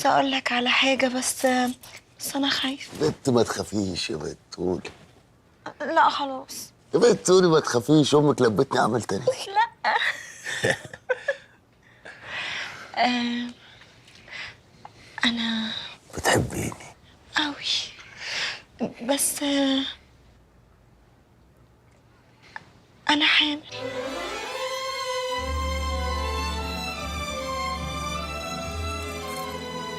عايزة أقول لك على حاجة بس أنا خايفة. بنت ما تخافيش يا بنت، قولي. لا خلاص يا بنت قولي ما تخافيش، امك لبتني عمل تاني. لا. أنا بتحبيني أوي بس أنا حامل.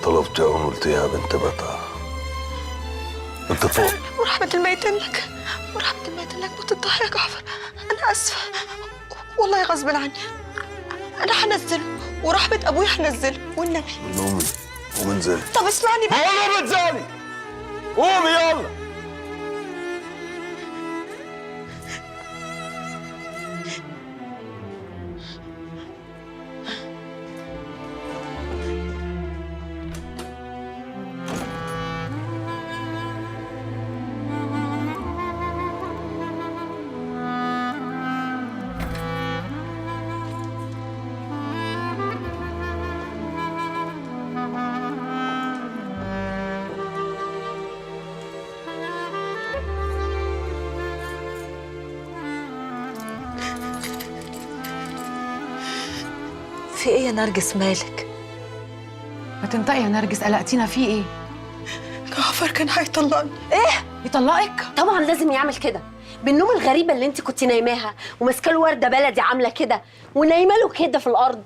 طلبت يوم قلت يا بنت بطة انت فوق. ورحمة الميتين لك، ورحمة الميتين لك، موت الضحية يا جعفر. أنا آسفة والله غصب عني. أنا هنزله ورحمة أبويا هنزله والنبي. قومي قومي انزلي. طب اسمعني بقى. والله بتزعلي، قومي يلا. في إيه يا نرجس مالك؟ ما تنطقي يا نرجس، قلقتينا في ايه؟ جعفر كان هيطلقني. يطلقك؟ طبعا لازم يعمل كده بالنوم الغريبه اللي انت كنت نايماها وماسكه له ورده بلدي عامله كده ونايمه له كده في الارض.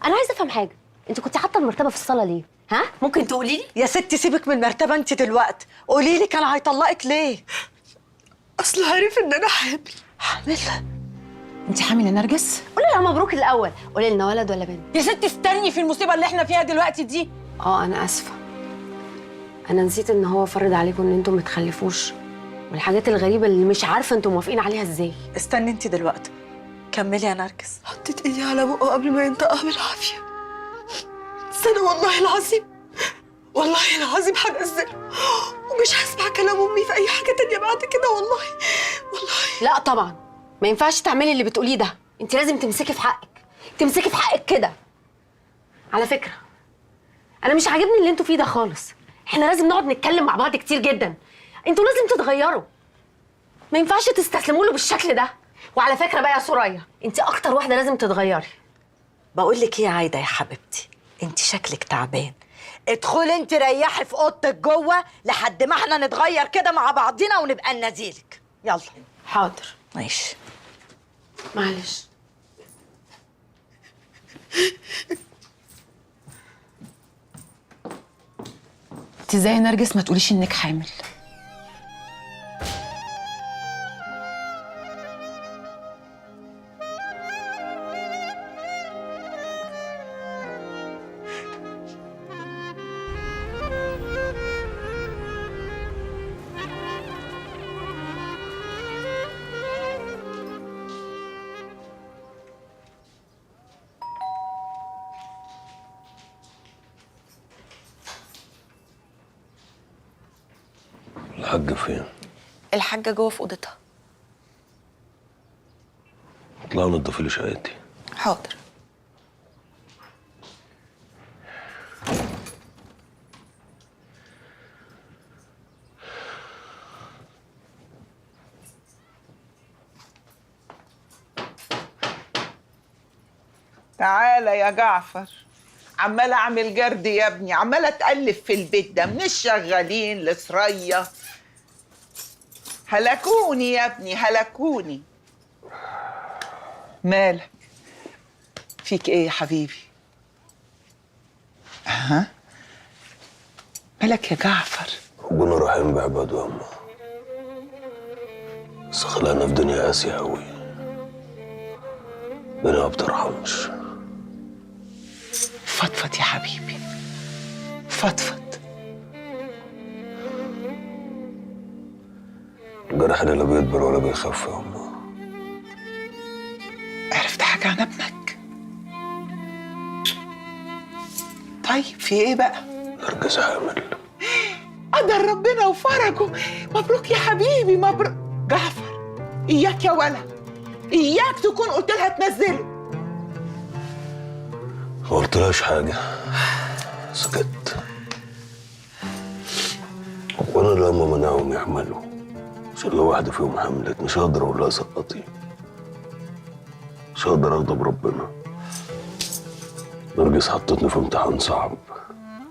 انا عايزه افهم حاجه، انت كنت حاطه المرتبه في الصاله ليه؟ ها؟ ممكن تقولي لي؟ يا ستي سيبك من المرتبه انت دلوقتي، قولي لي كان هيطلقك ليه؟ أصل عارف إن أنا حامل. حامل؟ انت حامل يا نرجس؟ قولي لها مبروك الاول، قولي لنا ولد ولا بنت؟ يا ستي استني في المصيبه اللي احنا فيها دلوقتي دي. انا اسفه، انا نسيت ان هو فرض عليكم ان انتم ما تخلفوش والحاجات الغريبه اللي مش عارفه انتم موافقين عليها ازاي. استني انت دلوقتي، كملي يا نرجس. حطيت إيدي على بقه قبل ما ينطقها بالعافية. بس أنا والله العظيم، والله العظيم هنزله ومش هسمع كلام أمي في أي حاجة تانية بعد كده. والله لا طبعا ما ينفعش تعملي اللي بتقوليه ده، انت لازم تمسكي في حقك، تمسكي في حقك كده. على فكره انا مش عاجبني اللي انتوا فيه ده خالص، احنا لازم نقعد نتكلم مع بعض كتير جدا. انتوا لازم تتغيروا، ما ينفعش تستسلموا له بالشكل ده. وعلى فكره بقى يا سوريا، انت اكتر واحده لازم تتغيري. بقول لك ايه يا عايده يا حبيبتي، انت شكلك تعبان، ادخلي انت ريحي في اوضتك جوه لحد ما احنا نتغير كده مع بعضينا ونبقى نناديلك. يلا. حاضر. ماشي. معلش. انت ازاي يا نرجس ما تقوليش انك حامل؟ الحاج فين؟ الحاجة جوه في أوضتها. اطلعوا نضفوا لي شقتي. حاضر. تعالى يا جعفر، عمالة أعمل جرد يا ابني، عمالة أتألف في البيت ده من الشغالين لسرية. هلكوني يا ابني هلكوني. مالك؟ فيك إيه يا حبيبي؟ مالك يا جعفر؟ ربنا رحيم بعباده يا أما، بس خلقنا في دنيا قاسية أوي، دنيا ما بترحمش. فضفض يا حبيبي، فضفض. الجرح ده لا بيدبر ولا بيخف يا أما. عرفت حاجة عن ابنك؟ طيب في إيه بقى؟ نرجس حامل. قدر ربنا وفرجه. مبروك يا حبيبي مبروك. جعفر إياك يا ولد، إياك تكون قلت لها تنزله. ما قلتلهاش حاجة، سكت. وانا لما منعهم يحملوا ان شاء الله واحده فيهم حملت مش هقدر اقول لها سقطي، مش هقدر اغضب ربنا. نرجس حطتني في امتحان صعب،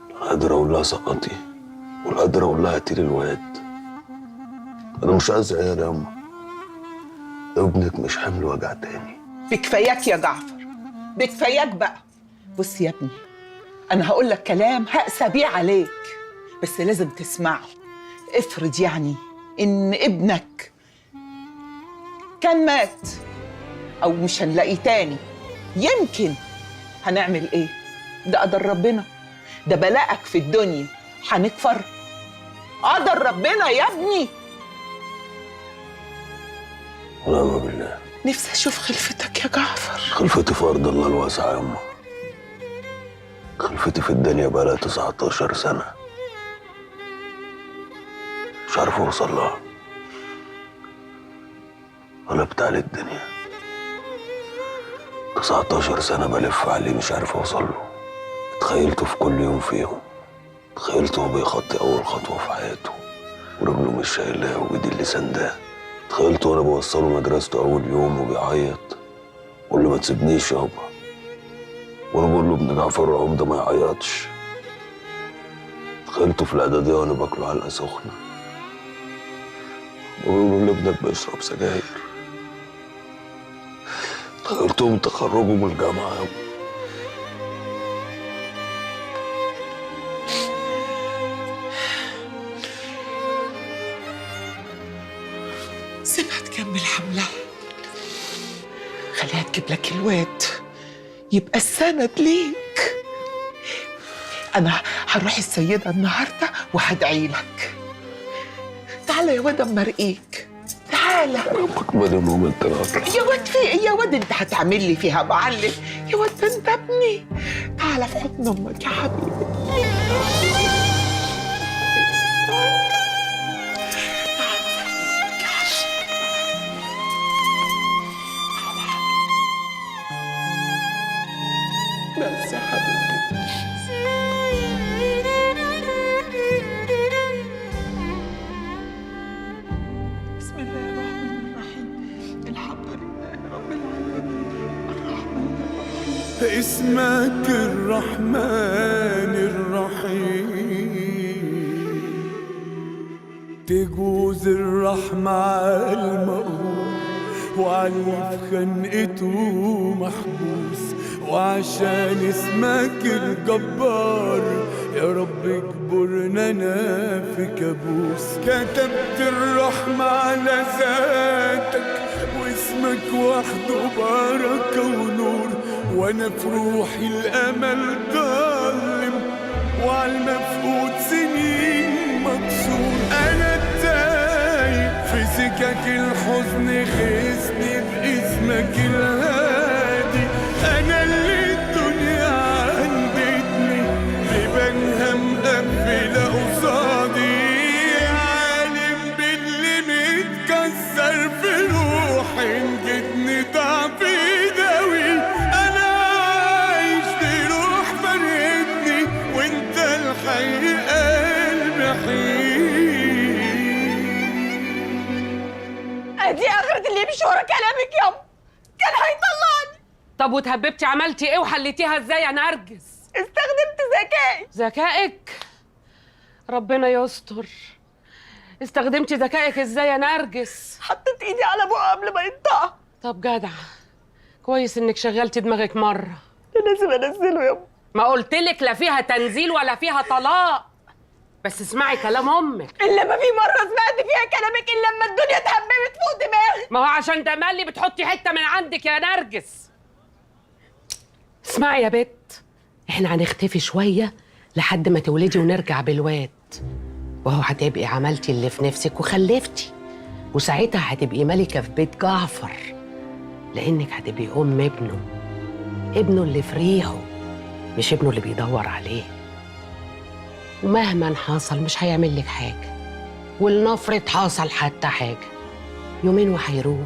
لا قادر اقول لها سقطي ولا قادر اقول لها هاتيلي الواد. انا مش عايز عيال يا اما، ابنك مش حمل وجع تاني. بكفاياك يا جعفر، بكفاياك بقى. بص يا ابني، انا هقول لك كلام هقسى بيه عليك بس لازم تسمعه. افرض يعني ان ابنك كان مات او مش هنلاقيه تاني، يمكن هنعمل ايه؟ ده قدر ربنا، ده بلاءك في الدنيا. هنكفر؟ قدر ربنا يا ابني. ونعم بالله. نفسي اشوف خلفتك يا جعفر. خلفتي في ارض الله الواسعه يا اما. خلفتي في الدنيا بقالها 19 سنه مش عارف اوصل لها. قلبت على الدنيا 19 سنه بلف عليه مش عارف اوصل له. تخيلته في كل يوم فيهم، تخيلته وهو بيخطي اول خطوه في حياته ورجله مش شايلاه وايدي اللي سنداه. تخيلته وانا بوصله مدرسته اول يوم وبيعيط بقول له ما تسيبنيش يابا، وانا بقول له ابن جعفر العمده ما يعيطش. تخيلته في الاعداديه وانا باكله علقه سخنه وبيقولوا لابنك بيشرب سجاير. تخيلتهم تخرجوا من الجامعه يابا. سيبها تكمل حملها، خليها تجيب لك الواد يبقى السند ليك. انا هروح السيده النهارده وهدعي لك. تعالى يا واد اما ارقيك، تعالى. ربك مدنهم انت العطر. يا واد في ايه يا واد؟ انت هتعمل لي فيها معلم يا واد؟ ده انت ابني. تعالى في حضن امك يا حبيبي. بس يا حبيبي. بسم الله الرحمن الرحيم، الحمد لله رب العالمين، الرحمن الرحيم. اسمك الرحمن الرحيم، تجوز الرحمة على المقهور وعلي في خنقته محبوس، وعشان اسمك الجبار يا رب اجبرنا انا في كابوس. كتبت الرحمة على ذاتك واسمك وحده بركة ونور، وانا في روحي الامل ضلم وعلى المفقود سنين مكسور. انا التايه في سكك الحزن غيثني باسمك الهادي. انا اللي الدنيا عندتني ببنها مقفله قصادي، عالم باللي متكسر في روحي انجدني ضعفي داوي. انا عايش بروح فرقتني وانت الحي قلبي حي. ادي اخرة اللي يمشي ورا كلامك يابا، كان هيطلعني. طب وتهببتي عملتي ايه وحليتيها ازاي يا نرجس؟ استخدمت ذكائي. ذكائك؟ ربنا يستر. استخدمتي ذكائك ازاي يا نرجس؟ حطيت ايدي على بقه قبل ما ينطقها. طب جدع، كويس انك شغلتي دماغك مره. لازم انزله يابا. ما قلتلك لا فيها تنزيل ولا فيها طلاق، بس اسمعي كلام امك. الا ما في مره سمعت فيها كلامك الا لما الدنيا اتهببت فوق دماغي. ما هو عشان تملي بتحطي حته من عندك يا نرجس. اسمعي يا بت، احنا هنختفي شويه لحد ما تولدي ونرجع بالواد، وهو هتبقي عملتي اللي في نفسك وخلفتي، وساعتها هتبقي ملكه في بيت جعفر، لانك هتبقي ام ابنه اللي في ريحه، مش ابنه اللي بيدور عليه. ومهما حصل مش هيعمل لك حاجه، ولنفرض حصل حتى حاجه يومين وهيروق.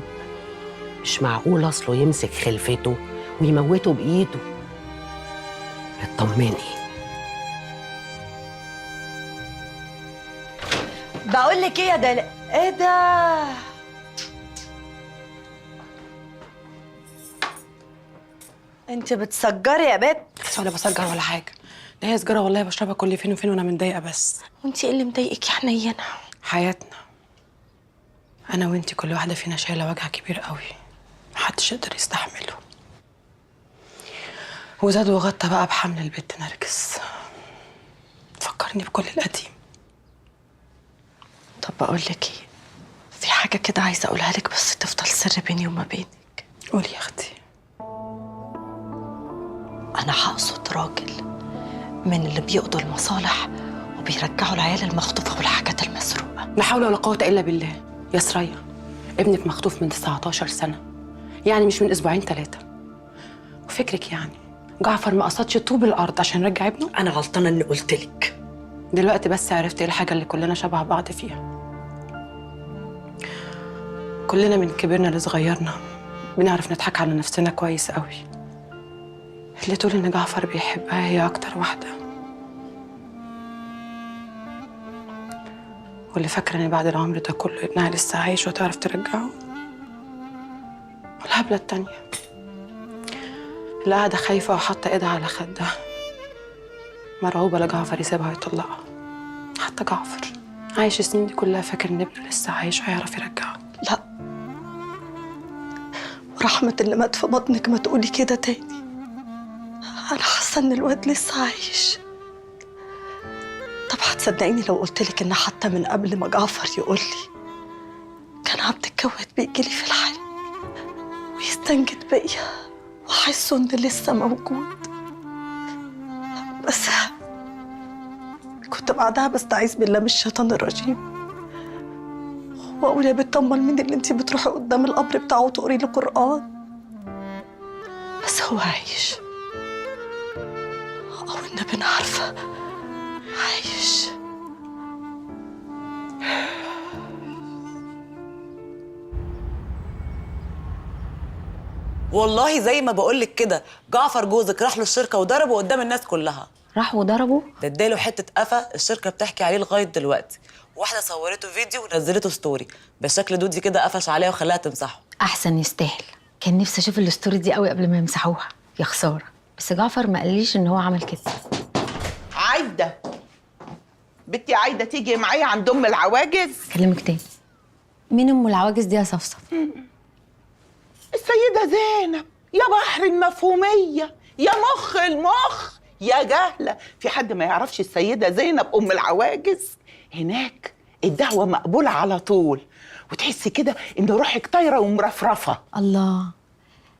مش معقول اصله يمسك خلفته ويموته بايده. اطمني، بقول لك ايه يا دلال، ايه ده؟ انت بتسجري يا بت؟ بس ولا بسجر ولا حاجه، ده هي سجاره والله بشربها كل فين وفين وانا متضايقه بس. وانت ايه اللي مضايقك يا حنينه؟ حياتنا انا وانتي كل واحده فينا شايله وجع كبير قوي محدش يقدر يستحمله، وزاد وغطى بقى بحمل البت نرجس. فكرني بكل القديم. طب بقول لك ايه، في حاجه كده عايزه اقولها لك بس تفضل سر بيني وما بينك. قولي يا اختي. انا هقصد راجل من اللي بيقضوا المصالح وبيرجعوا العيال المخطوفه والحاجات المسروقه. لا حول ولا قوه الا بالله. يا سريا ابنك مخطوف من 19 سنه، يعني مش من اسبوعين 3. وفكرك يعني جعفر ما قصدش طوب الارض عشان يرجع ابنه؟ انا غلطانه اني قلت لك. دلوقتي بس عرفت ايه الحاجه اللي كلنا شبه بعض فيها. كلنا من كبرنا لصغيرنا بنعرف نضحك على نفسنا كويس قوي. اللي تقول ان جعفر بيحبها هي اكتر واحده، واللي فاكره ان بعد العمر ده كله ابنها لسه عايش وتعرف ترجعه. والهبله التانيه اللي قاعده خايفه وحاطه ايدها على خدها مرعوبه لجعفر يسيبها ويطلقها. حتى جعفر عايش السنين دي كلها فاكر ان ابنه لسه عايش وهيعرف يرجعه. لا، ورحمه اللي مات في بطنك ما تقولي كده تاني. انا حاسه ان الواد لسه عايش. طب هتصدقيني لو قلت لك ان حتى من قبل ما جعفر يقول لي كان عبد الجواد بيجي لي في الحلم ويستنجد بيا واحسه ان لسه موجود، بس كنت بعدها بستعيذ بالله من الشيطان الرجيم واقول يا بنت امال مين اللي انت بتروحي قدام القبر بتاعه وتقري له قران؟ بس هو عايش، او النبي انا عارفه عايش. والله زي ما بقولك كده، جعفر جوزك راح له الشركه وضربه قدام الناس كلها. راح وضربه؟ ده اداله حته قفا الشركه بتحكي عليه لغايه دلوقتي. واحده صورته فيديو ونزلته ستوري بالشكل دودي كده، قفش عليها وخلاها تمسحه. احسن يستاهل. كان نفسي اشوف الستوري دي قوي قبل ما يمسحوها، يا خساره. بس جعفر ما قاليش ان هو عمل كده. عايده بنتي، عايده تيجي معايا عند ام العواجز. اكلمك تاني. مين ام العواجز دي يا صفصف؟ السيده زينب، يا بحر المفهوميه، يا مخ المخ، يا جهله. في حد ما يعرفش السيده زينب ام العواجز؟ هناك الدعوه مقبوله على طول، وتحسي كده ان روحك طايره ومرفرفه. الله.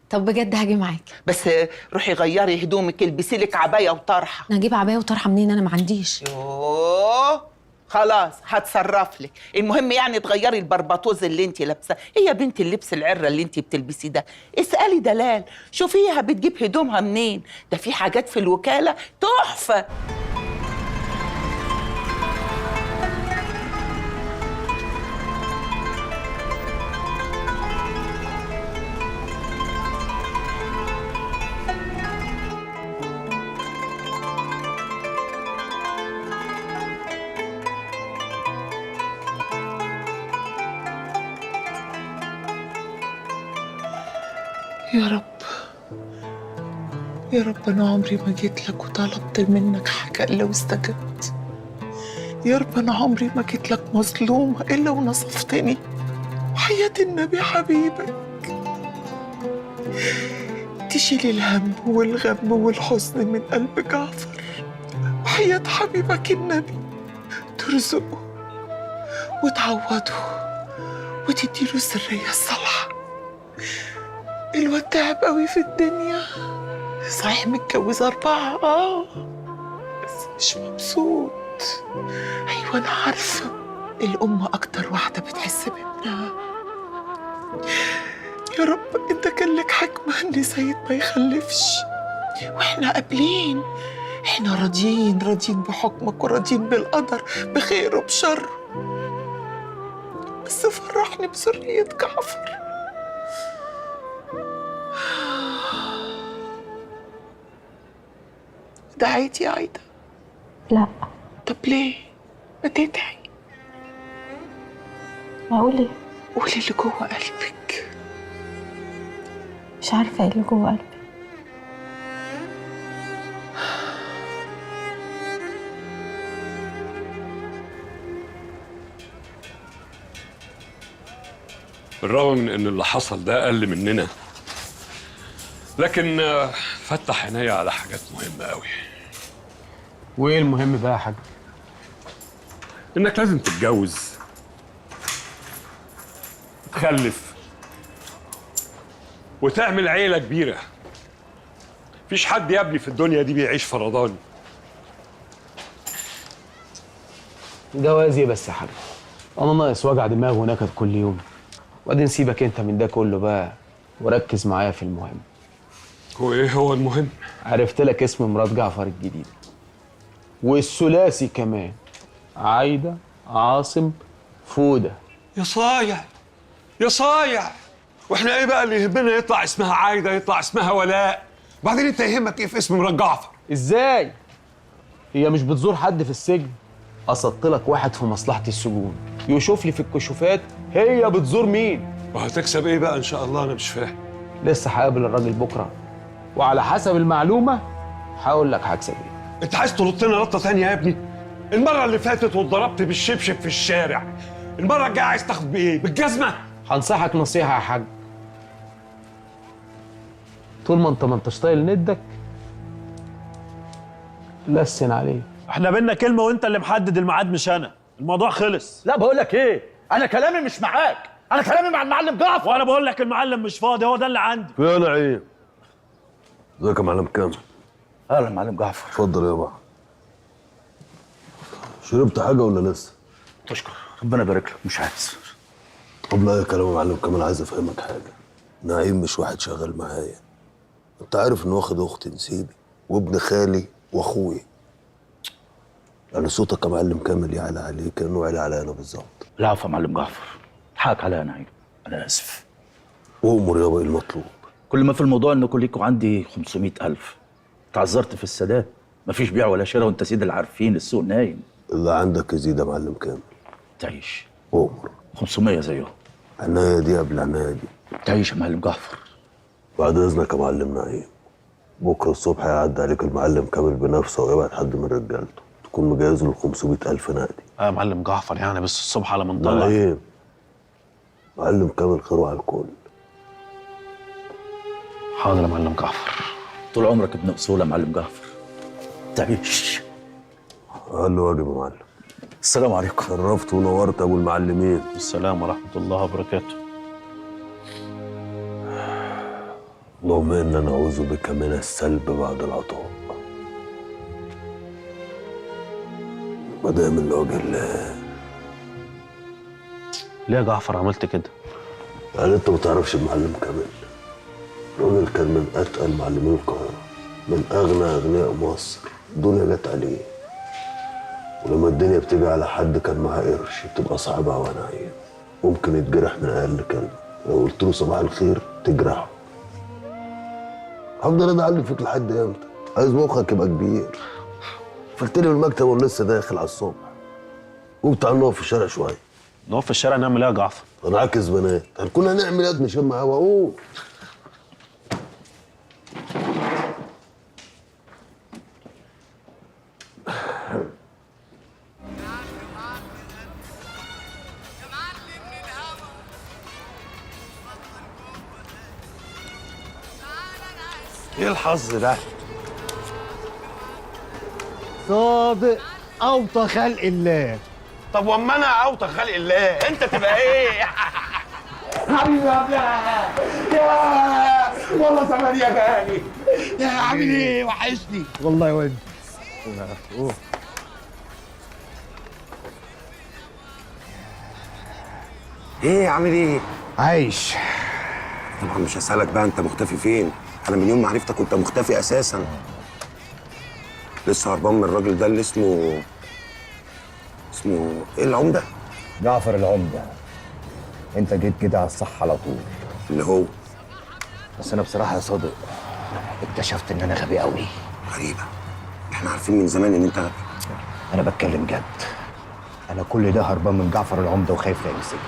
طب بجد هاجي معاكي، بس روحي غيري هدومك، البسي لك عبايه وطرحه. انا اجيب عبايه وطرحه منين؟ انا ما عنديش. يوه خلاص هتصرف لك. المهم يعني تغيري البربطوز اللي انت لابساه. ايه يا بنتي اللبس العره اللي انت بتلبسيه ده؟ اسالي دلال شوفيها بتجيب هدومها منين. ده في حاجات في الوكاله تحفه. يا رب يا رب، أنا عمري ما جيت لك وطلبت منك حاجة إلا واستجبت. يا رب أنا عمري ما جيت لك مظلومة إلا ونصفتني. وحياة النبي حبيبك تشيلي الهم والغم والحزن من قلب جعفر. وحياة حبيبك النبي ترزقه وتعوضه وتديله السرية الصالحة. الواد تعب قوي في الدنيا، صحيح متجوز 4 بس مش مبسوط. ايوه انا عارفه، الام اكتر واحده بتحس بابنها. يا رب انت كان لك حكمه ان سيد ما يخلفش، واحنا قابلين، احنا راضيين بحكمك وراضيين بالقدر بخير وبشر. بس فرحني بذريه جعفر. دعيتي يا عايدة؟ لا. طب ليه؟ ما تدعي. اقول ايه؟ قولي اللي جوه قلبك. مش عارفه ايه اللي جوه قلبي. بالرغم من ان اللي حصل ده اقل مننا، لكن فتح عيني على حاجات مهمه قوي. وايه المهم بقى يا حاج؟ انك لازم تتجوز، تخلف، وتعمل عيله كبيره. مفيش حد يا ابني في الدنيا دي بيعيش فرداني. جواز ايه بس يا حاج؟ انا ناقص وجع دماغ ونكد كل يوم. وبعدين سيبك انت من ده كله بقى وركز معايا في المهم. هو ايه هو المهم؟ عرفت لك اسم مرات جعفر الجديد والثلاثي كمان، عايده، عاصم، فوده. يا صايع يا صايع، واحنا ايه بقى اللي يهمنا يطلع اسمها عايده يطلع اسمها ولاء؟ وبعدين انت يهمك ايه في اسم مرات جعفر؟ ازاي؟ هي مش بتزور حد في السجن؟ قصدت لك واحد في مصلحه السجون يشوف لي في الكشوفات هي بتزور مين. وهتكسب ايه بقى ان شاء الله؟ انا مش فاهم. لسه هقابل الراجل بكره، وعلى حسب المعلومه هقول لك هكسب ايه. انت عايز تلطنا لطه ثانيه يا ابني؟ المره اللي فاتت واتضربت بالشبشب في الشارع، المره الجايه عايز تاخد بايه؟ بالجزمه؟ هنصحك نصيحه يا حاج، طول ما انتش طايل ندك لسن عليه. احنا بينا كلمه وانت اللي محدد الميعاد مش انا. الموضوع خلص. لا بقول لك ايه، انا كلامي مش معاك، انا كلامي مع المعلم جعفر. وانا بقول لك المعلم مش فاضي، هو ده اللي عندي. يا نعيم، ازيك يا معلم كامل؟ اهلا معلم جعفر. اتفضل يابا. شربت حاجه ولا لسه؟ تشكر، ربنا يبارك لك. مش عايز. طب لا يا كلام يا معلم كامل، عايز افهمك حاجه. نعيم مش واحد شغال معايا، انت عارف انه واخد اخت نسيبي وابن خالي واخويا. يعني صوتك يا معلم كامل يعلى عليه كانه يعلى عليا انا بالظبط. لا عفوا يا معلم جعفر، حقك عليا يا نعيم، انا اسف. وامر يابا، ايه المطلوب؟ كل ما في الموضوع انكم ليكوا عندي 500,000. تعذرت في السداد، مفيش بيع ولا شراء وانت سيد اللي عارفين، السوق نايم. اللي عندك يزيد يا معلم كامل. تعيش. امر. 500 زيهم. عناية دي قبل عناية دي. تعيش يا معلم جعفر. بعد اذنك يا معلم نعيم، بكره الصبح هيعدي عليك المعلم كامل بنفسه ويبعت حد من رجالته تكون مجهز له 500,000 نقدي. يا معلم جعفر يعني بس الصبح على ما نطلع. نعيم، معلم كامل خيره على الكل. حاضر يا معلم جعفر. طول عمرك ابن اصول يا معلم جعفر. تعيش. اقل واجب يا معلم. السلام عليكم. شرفت ونورت ابو المعلمين. السلام ورحمه الله وبركاته. اللهم انا نعوذ بك من السلب بعد العطاء. ودائما لوجه الله. ليه يا جعفر عملت كده؟ يعني انت ما تعرفش المعلم كامل؟ الراجل كان من اتقل معلمين القاهره، من اغنى اغنياء مصر. الدنيا جت عليه، ولما الدنيا بتيجي على حد كان معاه قرش بتبقى صعبه على نعيم. ممكن يتجرح من اقل كلمه، لو قلت له صباح الخير تجرحه. هفضل انا اعلم فيك لحد امتى؟ عايز مخك يبقى كبير. قلت لي من المكتب وانا لسه داخل على الصبح. قوم تعال نقف في الشارع شويه. نقف في الشارع نعمل ايه يا جعفر؟ هنعكس بنات، هنكون هنعمل يد نشم هوا. قول. ايه الحظ ده؟ صادق اوطى خلق الله. طب واما انا اوطى خلق الله انت تبقى ايه؟ حبيبي يا بلا، يا والله زمان يا غالي. يا عامل ايه؟ وحشني والله. وانت ايه عامل ايه؟ عايش. طبعا مش هسألك بقى انت مختفي فين؟ انا من يوم ما عرفتك كنت مختفي اساسا. لسه هربان من الراجل ده اللي اسمه ايه العمده؟ جعفر العمده. انت جيت كده على الصح على طول. اللي هو بس انا بصراحه يا صادق اكتشفت ان انا غبي قوي. غريبه، احنا عارفين من زمان ان انت غبي. انا بتكلم جد. انا كل ده هربان من جعفر العمده وخايف لا يمسكني.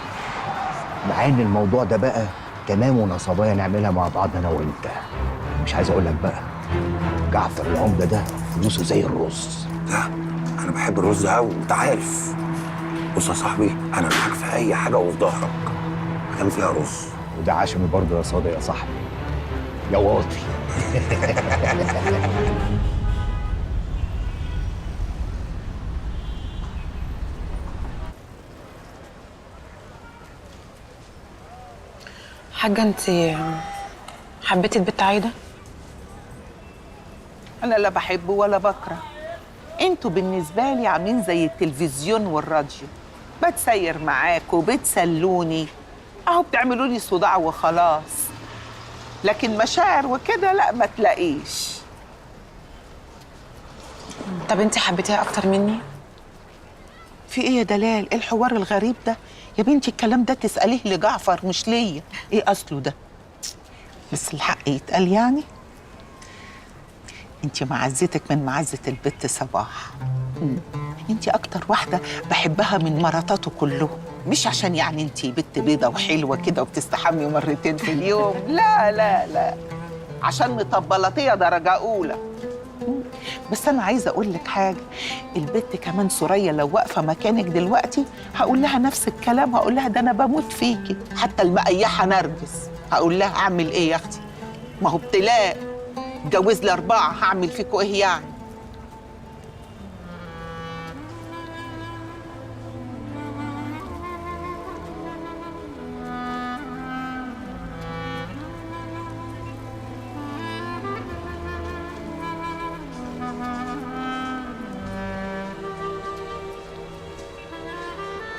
مع ان الموضوع ده بقى تمام ونصبايا نعملها مع بعض انا وانت. مش عايز اقول لك بقى، جعفر العمده ده فلوسه زي الرز. لا انا بحب الرز قوي انت عارف. بص يا صاحبي، انا معاك في اي حاجه وفي ظهرك ما دام فيها رز. وده عشمي برضه يا صادق يا صاحبي يا واطي. حاجة انت حبيتي البت عايدة؟ انا لا بحب ولا بكره. انتوا بالنسبه لي عاملين زي التلفزيون والراديو، بتسير معاكوا بتسلوني اهو، بتعملوا لي صداع وخلاص. لكن مشاعر وكده لا، ما تلاقيش. طب انت حبيتيها اكتر مني؟ في ايه يا دلال؟ ايه الحوار الغريب ده يا بنتي؟ الكلام ده تسأليه لجعفر مش ليا. ايه اصله ده؟ بس الحق يتقال يعني. انت معزتك من معزة البت صباح. انت اكتر واحدة بحبها من مراتاته كلهم، مش عشان يعني انت بنت بيضة وحلوة كده وبتستحمي مرتين في اليوم، لا لا لا، عشان مطبلاتية درجة أولى. بس أنا عايزة أقول لك حاجة، البت كمان سوريا لو واقفة مكانك دلوقتي هقول لها نفس الكلام، هقول لها ده أنا بموت فيكي. حتى المقيحة نرجس هقول لها أعمل إيه يا أختي؟ ما هو ابتلاء، اتجوز لي 4، هعمل فيكوا إيه يعني؟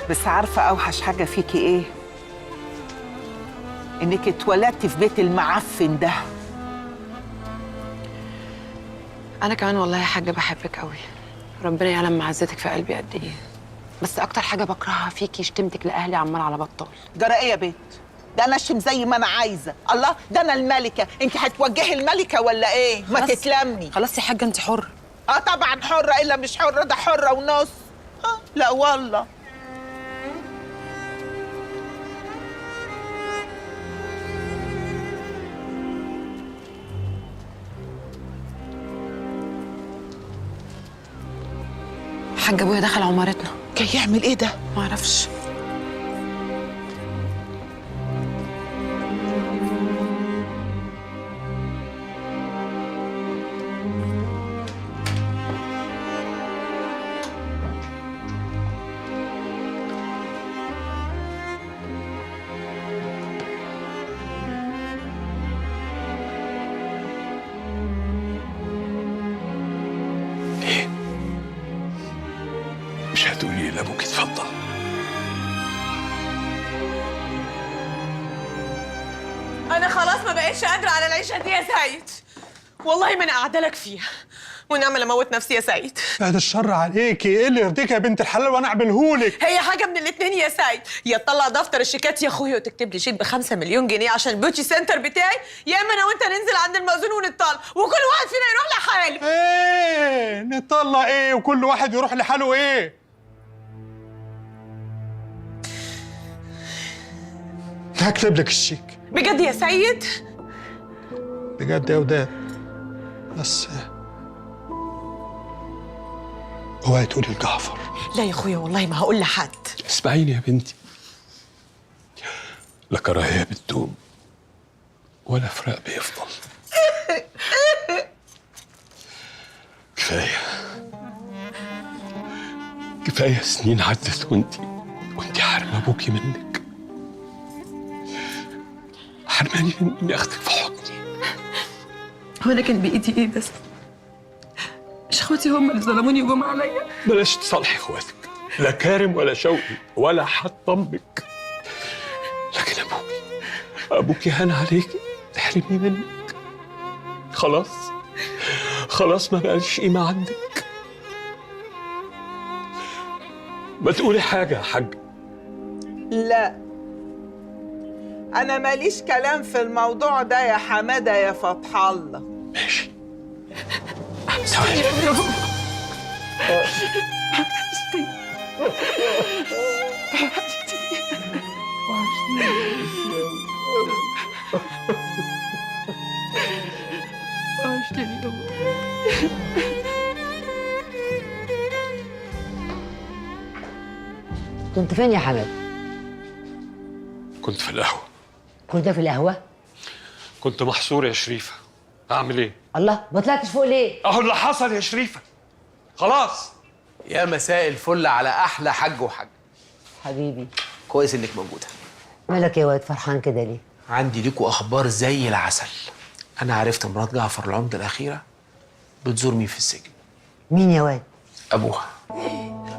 بس عارفة أوحش حاجة فيكي إيه؟ إنك اتولدتي في بيت المعفن ده. انا كمان والله يا حاجة بحبك قوي، ربنا يعلم معزتك في قلبي قد ايه. بس اكتر حاجة بكرهها فيكي شتمتك لاهلي عمال على بطال. جرى إيه يا بنت؟ ده أنا أشتم زي ما أنا عايزة. الله، ده أنا الملكة، أنت هتوجهي الملكة ولا إيه؟ ما تتلمي. خلاص يا حاجة أنت حرة. طبعا حرة، إلا مش حرة، ده حرة ونص. لا والله. حاج ابويا دخل عمارتنا. جاي يعمل ايه ده؟ ما اعرفش. مش هتقولي لابوك اتفضل؟ انا خلاص ما بقتش قادره على العيشه دي يا سعيد، والله ما انا قاعده لك فيها، ونعمل اموت نفسي يا سعيد. بعد الشر عليكي، ايه اللي يرضيك يا بنت الحلال وانا اعملهولك؟ هي حاجه من الاثنين يا سعيد، يا تطلع دفتر الشيكات يا اخويا وتكتب لي شيك ب5 مليون جنيه عشان البيوتي سنتر بتاعي، يا اما انا وانت ننزل عند المأذون ونطلق وكل واحد فينا يروح لحاله. ايه نطلق ايه وكل واحد يروح لحاله ايه؟ هكتب لك الشيك. بجد يا سيد؟ بجد يا وداد، بس اوعي تقولي لجعفر. لا يا اخويا والله ما هقول لحد. اسمعيني يا بنتي، لا كراهيه بتدوم ولا فراق بيفضل. كفايه سنين عدت وانتي حارمه ابوكي منك، حرماني من اني اخدك في حضني. هو انا كان بايدي ايه بس؟ مش اخواتي هم اللي ظلموني وجم عليا؟ بلاش تصالحي اخواتك، لا كارم ولا شوقي ولا حتى امك، لكن ابوكي هان عليكي تحرمني منك. خلاص ما بقالش قيمه عندك. ما تقولي حاجه يا حاج. لا، أنا ماليش كلام في الموضوع ده يا حمادة يا فتح الله. ماشي. وحشتني. كنت فين يا حماد؟ كنت في القهوة. كنت في القهوة؟ كنت محصور يا شريفة. أعمل إيه؟ الله ما طلعتش فوق ليه؟ أهو اللي حصل يا شريفة. خلاص. يا مساء الفل على احلى حاج وحاج. حبيبي كويس انك موجوده. مالك يا واد فرحان كده ليه؟ عندي ليكوا اخبار زي العسل. انا عرفت مرات جعفر العمده الاخيره بتزور مين في السجن. مين يا واد؟ ابوها.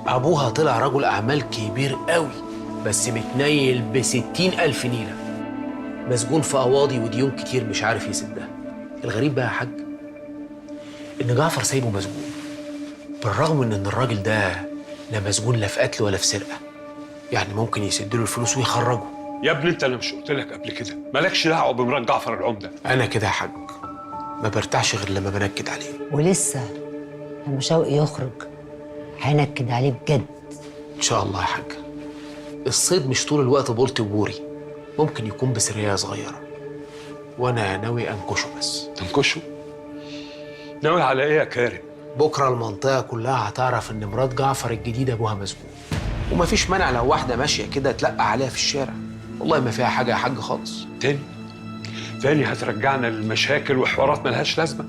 ابوها طلع رجل اعمال كبير قوي، بس متنيل ب60,000 نيله. مسجون في قواضي وديون كتير مش عارف يسدها. الغريب بقى يا حاج ان جعفر سايبه مسجون، بالرغم ان الراجل ده لا مسجون لا في قتل ولا في سرقه. يعني ممكن يسدله الفلوس ويخرجه. يا ابني انت، انا مش قلت لك قبل كده مالكش دعوه بمرات جعفر العمده؟ انا كده يا حاج ما برتاحش غير لما بنكد عليه. ولسه لما شوقي يخرج هنكد عليه بجد ان شاء الله يا حاج. الصيد مش طول الوقت بولتي وبوري، ممكن يكون بسريه صغيره، وانا ناوي انكشه. بس تنكشه؟ ناوي على ايه يا كارم؟ بكره المنطقه كلها هتعرف ان مرات جعفر الجديد ابوها مسجون، ومفيش مانع لو واحده ماشيه كده تلقى عليها في الشارع. والله ما فيها حاجه يا حاج خالص. تاني هترجعنا للمشاكل وحوارات ملهاش لازمه.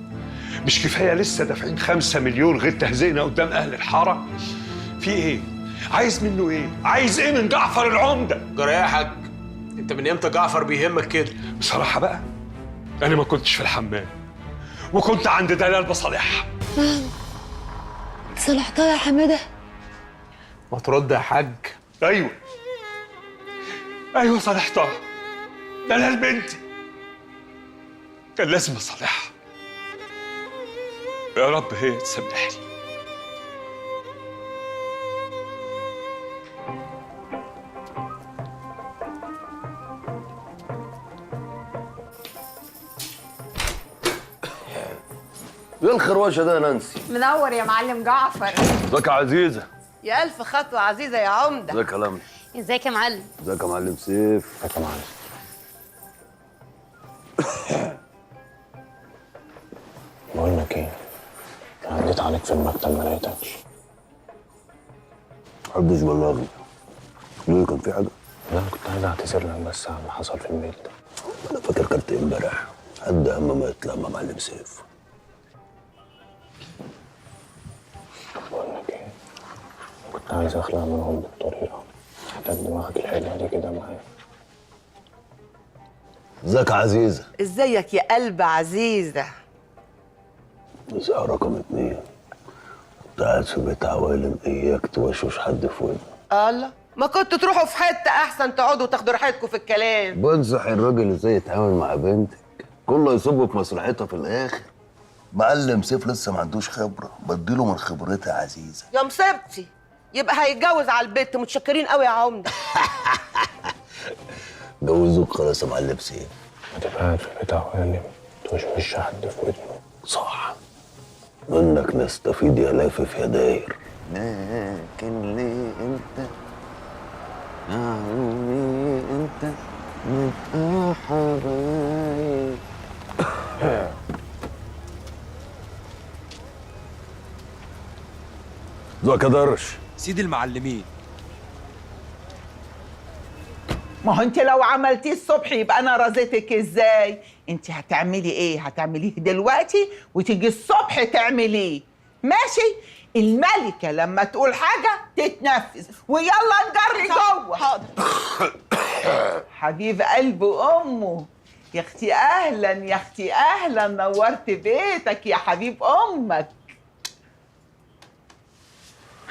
مش كفايه لسه دافعين 5 مليون غير تهزيقنا قدام اهل الحاره؟ في ايه؟ عايز منه ايه؟ عايز ايه من جعفر العمده؟ جرى يا حاج؟ انت من امتى جعفر بيهمك كده؟ بصراحه بقى انا ما كنتش في الحمام، وكنت عند دلال بصالحها. صلحتها يا حماده؟ ما ترد يا حاج. ايوه صالحتها. دلال بنتي، كان لازم اصالحها. يا رب هي تسامحني. ايه الخروشه ده يا نانسي؟ منور يا معلم جعفر. ازيك يا عزيزه؟ يا الف خطوه عزيزه يا عمده. ازيك يا لمي؟ ازيك يا معلم؟ ازيك يا معلم سيف؟ ازيك يا معلم؟ بقول لك ايه، عديت عليك في المكتب ما لقيتكش. محدش بلغني. ليه، كان في حاجه؟ لا كنت عايز اعتذر لك بس على اللي حصل في البيت ده. انا فاكر كنت امبارح قد اهم ما يتلم يا معلم سيف. بقول لك ايه، كنت عايز اخلع منهم بالطريقه. محتاج دماغك الحلوه دي كده معايا. ازيك يا عزيزه؟ ازيك يا قلب عزيزه؟ مساء رقم 2. كنت قاعد في بيت عوالم، اياك توشوش حد في ودنه. الله، ما كنتوا تروحوا في حته احسن، تقعدوا وتاخدوا راحتكم في الكلام. بنصح الراجل ازاي يتعامل مع بنتك، كله يصب في مصلحتها في الاخر. معلم سيف لسه ما عندوش خبره، بديله من خبرتها يا عزيزه. يا مصيبتي، يبقى هيتجوز على البيت. متشكرين قوي يا عمده. جوزوك خلاص يا معلم سيف. هتبقى قاعد في بيت عوالم توشوش حد في ودنه. صح، منك نستفيد يا لافف يا داير. لكن ليه انت عمي انت نبقى حبايب. ازيك يا درش؟ سيدي المعلمين. ما هو انت لو عملتيه الصبح يبقى انا رزيتك ازاي؟ انت هتعملي ايه؟ هتعمليه دلوقتي وتيجي الصبح تعمليه، ماشي؟ الملكة لما تقول حاجة تتنفذ، ويلا نجري جوه. حاضر. حبيب قلب امه، يا اختي اهلا، يا اختي اهلا، نورت بيتك يا حبيب امك.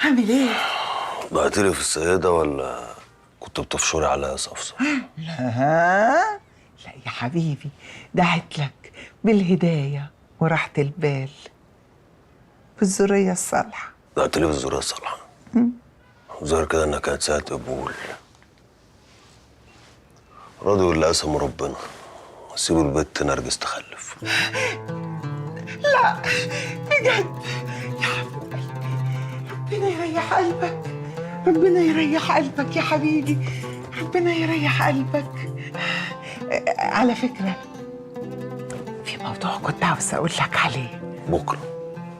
عامل ايه؟ ضعتلي في السيدة ولا كنت بتفشري عليا صفصف؟ لا لا يا حبيبي، دعت لك بالهداية وراحة البال بالذرية الصالحة. ضعتلي في الذرية الصالحة؟ ظاهر كده انها كانت ساعة قبول. راضي واللي قسم ربنا، سيبوا البت نرجس تخلف. لا بجد يا حبيب قلبي، ربنا يريح قلبك، ربنا يريح قلبك يا حبيبي، ربنا يريح قلبك. على فكرة في موضوع كنت عاوز اقول لك عليه. بكرة؟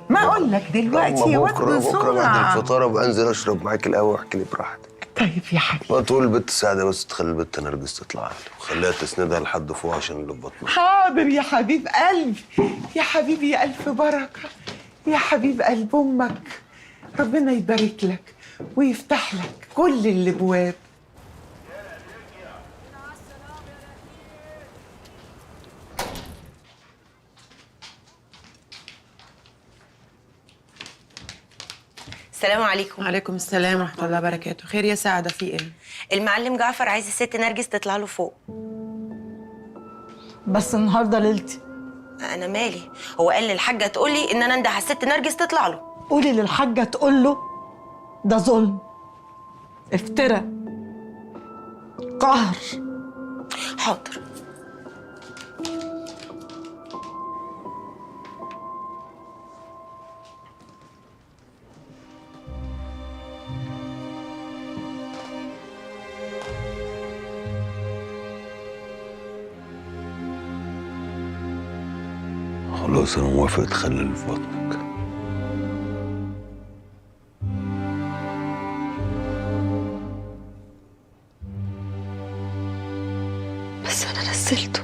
ما اقول لك دلوقتي يا واد بكره بعد بسرعة. الفطار ابقى انزل اشرب معاك القهوه واحكي لي براحتك. طيب يا حبيبي. ما تقول البت سعدة بس تخلي البت نرجس تطلع لي وخليها تسندها لحد فوق عشان اللي في بطنها. حاضر يا حبيب قلبي، يا حبيبي يا ألف بركة، يا حبيب قلب أمك. ربنا يبارك لك ويفتح لك كل الابواب. السلام عليكم. وعليكم السلام ورحمة الله وبركاته. خير يا سعدة، في ايه؟ المعلم جعفر عايز الست نرجس تطلع له فوق. بس النهارده ليلتي. انا مالي، هو قال للحاجه تقولي ان انا انده على الست نرجس تطلع له. قولي للحاجه تقول له ده ظلم، افترى، قهر. حاضر. خلاص انا موافق تخلي اللي في بطنك. بس أنا نزلته.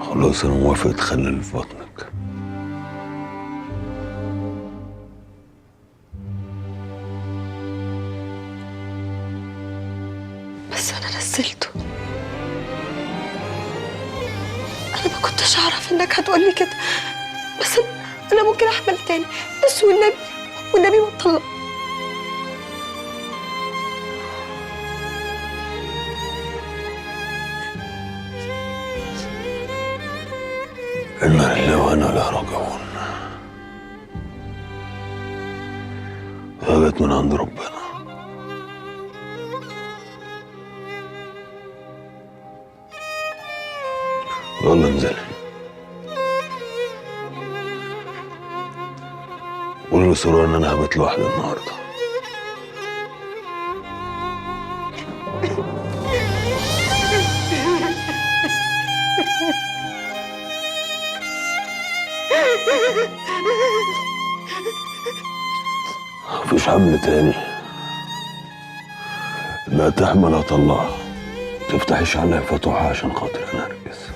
خلاص انا موافق تخلي اللي في بطنك. بس أنا نزلته. أنا ما كنتش أعرف إنك هتقولي كده، بس أنا ممكن أحمل تاني، بس والنبي ما تطلق. إنا لله وإنا إليه راجعون. غابت من عند ربنا. يلا انزلي. قولي لسرور إن أنا هبت لوحدي النهارده. مفيش حمل تاني. لا تحمل هطلعها. تفتحيش عليا فتوحة عشان خاطر انا ارجس.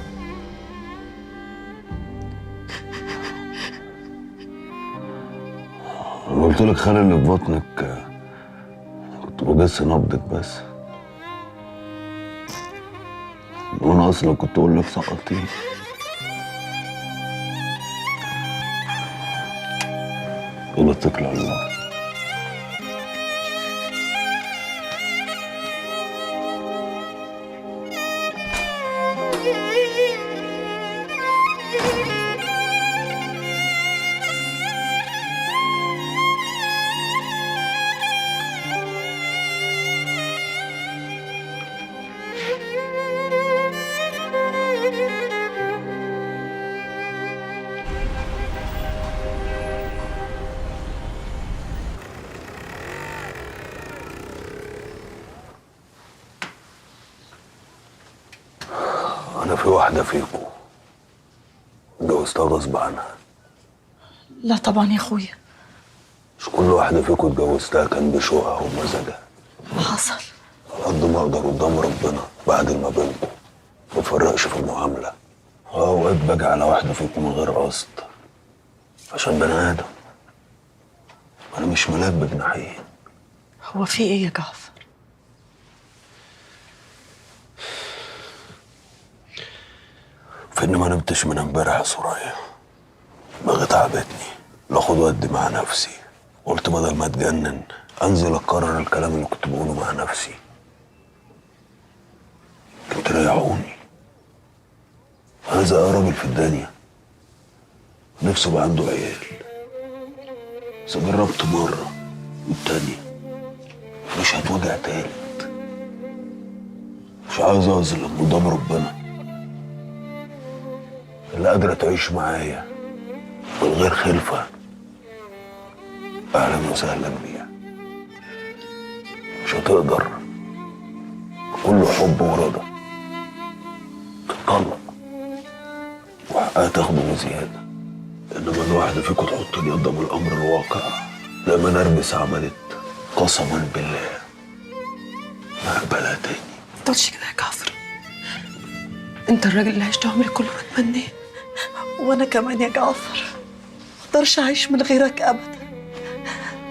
انا قلت لك خلي اللي في بطنك كنت بجس نبضك بس. وانا اصلا كنت اقول لك سقطتيني. يلا اتكل على الله. أنا في واحدة فيكم اتجوزتها غصب عنها. لا طبعا يا اخويا. مش كل واحدة فيكم اتجوزتها كان بشوقها ومزاجها. حصل. قد ما أقدر قدام ربنا بعد ما بينكم ما بفرقش في المعاملة. أوقات باجي على واحدة فيكم من غير قصد عشان بني آدم. أنا مش ملاك بجناحين. هو في ايه يا جعفر؟ في إني ما نمتش من امبارح يا سوريا. دماغي تعبتني. باخد ودي مع نفسي. قلت بدل ما اتجنن انزل اكرر الكلام اللي كنت بقوله مع نفسي. تريحوني. انا زي راجل في الدنيا نفسه بقى عنده عيال. بس جربت مرة والتانية مش هتوجع تالت. مش عاوز اظلم قدام ربنا. اللي قادرة تعيش معايا من غير خلفة أهلا وسهلا بيها. مش هتقدر كله حب ورضا تتطلق وحقها تاخده بزيادة، إنما الواحدة فيكم تحطني قدام الأمر الواقع زي ما نرجس عملت. قسما بالله ما هقبلها تاني. ما تقولش كده يا جعفر، انت الراجل اللي عشت عمري كله بتمناه. وانا كمان يا جعفر مقدرش اعيش من غيرك ابدا.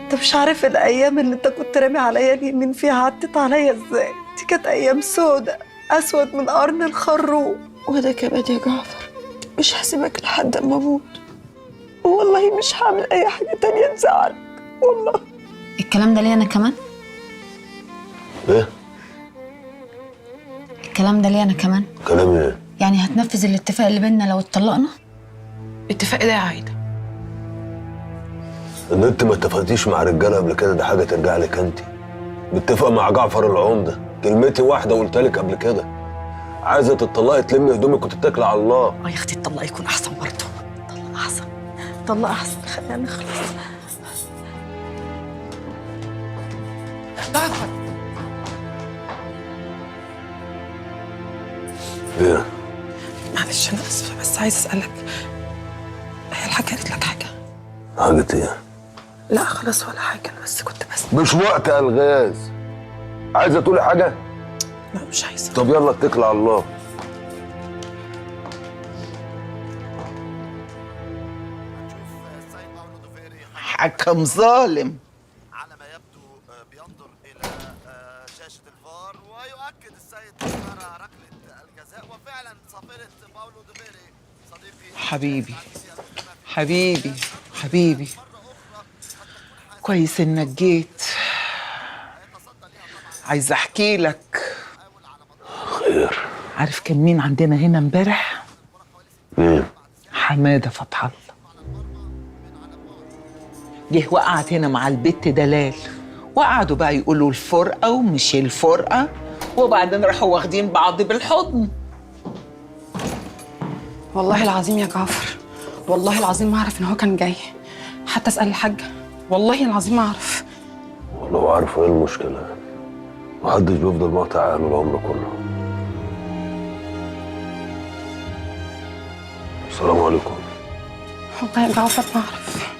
انت مش عارف الايام اللي انت كنت رامي عليا اليمين فيها عدت عليا ازاي. دي كانت ايام سودة اسود من قرن الخروب. وانا كمان يا جعفر مش هسيبك لحد اما اموت، والله مش هعمل اي حاجه تانية تزعلك والله. الكلام ده ليه انا كمان؟ ايه؟ الكلام ده ليه انا كمان؟ كلام ايه؟ يعني هتنفذ الاتفاق اللي بيننا لو اتطلقنا؟ اتفاق ده يا عايده؟ ان انت ما اتفقتيش مع رجاله قبل كده ده حاجه ترجع لك انت. متفق مع جعفر العمده، كلمتي واحده قلتها لك قبل كده. عايزه تطلقي تلمي هدومك وتتكلي على الله. يا اختي الطلاق يكون احسن برضه. طلق احسن، طلق احسن، خلينا نخلص. جعفر ايه؟ معلش انا اسفه بس عايزه اسالك، هي الحاجه قالت لك حاجه؟ حاجه ايه؟ لا خلاص ولا حاجه، انا بس كنت مش وقت الغاز. عايزه تقولي حاجه؟ لا مش عايزه. طب يلا اتكل على الله. حكم ظالم. على ما يبدو بينظر إلى شاشة الفار ويؤكد السيد ترى ركلة الجزاء، وفعلا صافرة باولو دوفيري صديقي. حبيبي حبيبي حبيبي، كويس انك جيت. عايزه احكي لك. خير؟ عارف كان مين عندنا هنا امبارح؟ مين؟ حماده فتح الله. جه وقعد هنا مع البت دلال، وقعدوا بقى يقولوا الفرقه ومش الفرقه، وبعدين راحوا واخدين بعض بالحضن. والله العظيم يا جعفر، والله العظيم ما اعرف ان هو كان جاي، حتى اسال الحاجه، والله العظيم ما اعرف. ولو عارفه ايه المشكله؟ محدش بيفضل مقطع عقله العمر كله. السلام عليكم. والله يا جعفر ما اعرف.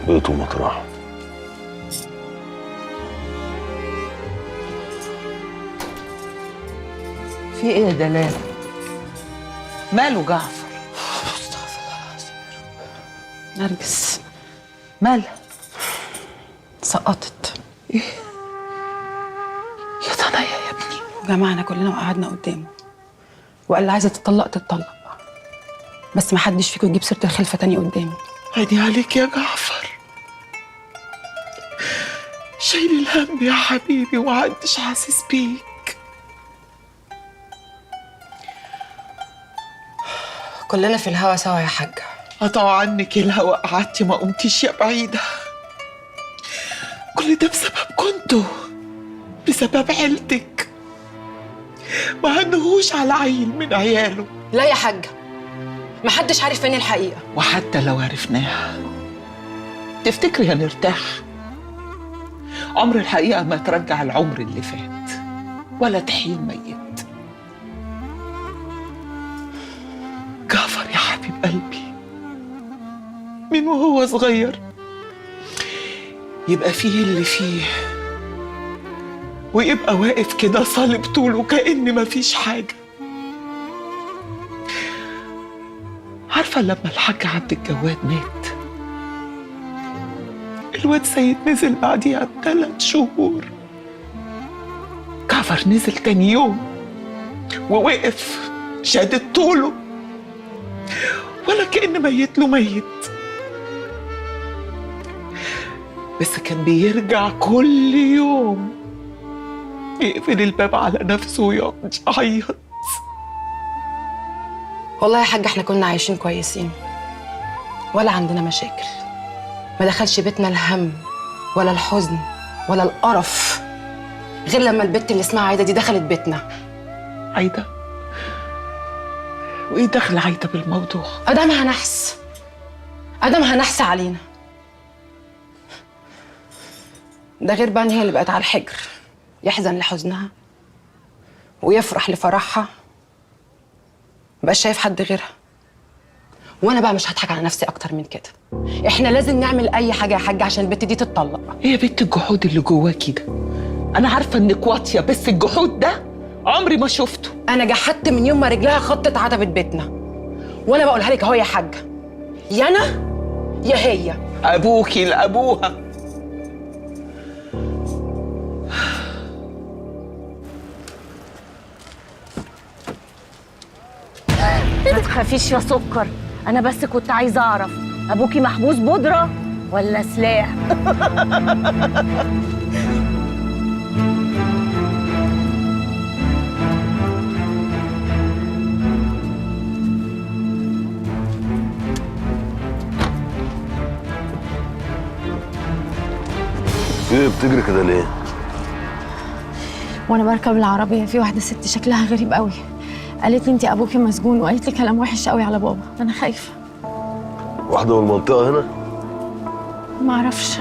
بيته مطرح. في ايه يا دلال؟ ماله جعفر؟ استغفر الله العظيم. نرجس مالها؟ سقطت. ايه؟ يا ضنايا يا ابني. جمعنا كلنا وقعدنا قدامه وقال لي عايزه تطلق تتطلق، بس ما حدش فيكم يجيب سيره الخلفه تاني قدامي. عيني عليك يا جعفر، شايل الهم يا حبيبي ومحدش حاسس بيك. كلنا في الهوا سوا يا حاجه. قطعوا عنك الهوا، قعدتي ما قمتيش يا بعيده. كل ده بسببكم انتوا، بسبب عيلتك. ما هنهوش على عيل من عياله. لا يا حاجه، ما حدش عارف فين الحقيقه. وحتى لو عرفناها تفتكري هنرتاح؟ عمر الحقيقه ما ترجع العمر اللي فات ولا تحيي الميت. جعفر يا حبيب قلبي، من وهو صغير يبقى فيه اللي فيه، ويبقى واقف كده صالب طوله كأن مفيش حاجة. عارفة لما الحاج عبد الجواد مات، الواد سيد نزل بعديها ب3 شهور. جعفر نزل تاني يوم ووقف شادد طوله ولا كأن ميت له ميت، بس كان بيرجع كل يوم يقفل الباب على نفسه ويقعد يعيط. والله يا حاج احنا كنا عايشين كويسين ولا عندنا مشاكل، ما دخلش بيتنا الهم ولا الحزن ولا القرف غير لما البت اللي اسمها عايده دي دخلت بيتنا. عايده وايه دخل عايده بالموضوع؟ ادامها نحس، ادامها نحس علينا. ده غير بقى ان هي اللي بقت على الحجر، يحزن لحزنها ويفرح لفرحها، مبقاش شايف حد غيرها. وانا بقى مش هضحك على نفسي اكتر من كده. احنا لازم نعمل اي حاجه يا حاج عشان البت دي تتطلق. ايه يا بنت الجحود اللي جواكي ده؟ انا عارفه انك واطيه، بس الجحود ده عمري ما شفته. انا جحدت من يوم ما رجلها خطت عتبة بيتنا، وانا بقولها لك اهو يا حاجه، يا انا يا هي. ابوكي لابوها. ما تخافيش يا سكر، انا بس كنت عايزه اعرف ابوكي محبوس بودره ولا سلاح؟ في ايه بتجري كده ليه؟ وانا بركب العربيه في واحده ست شكلها غريب قوي، قالت لي انت ابوكي مسجون، وقالت لي كلام وحش قوي على بابا. انا خايفه. واحدة من المنطقة هنا؟ ما اعرفش.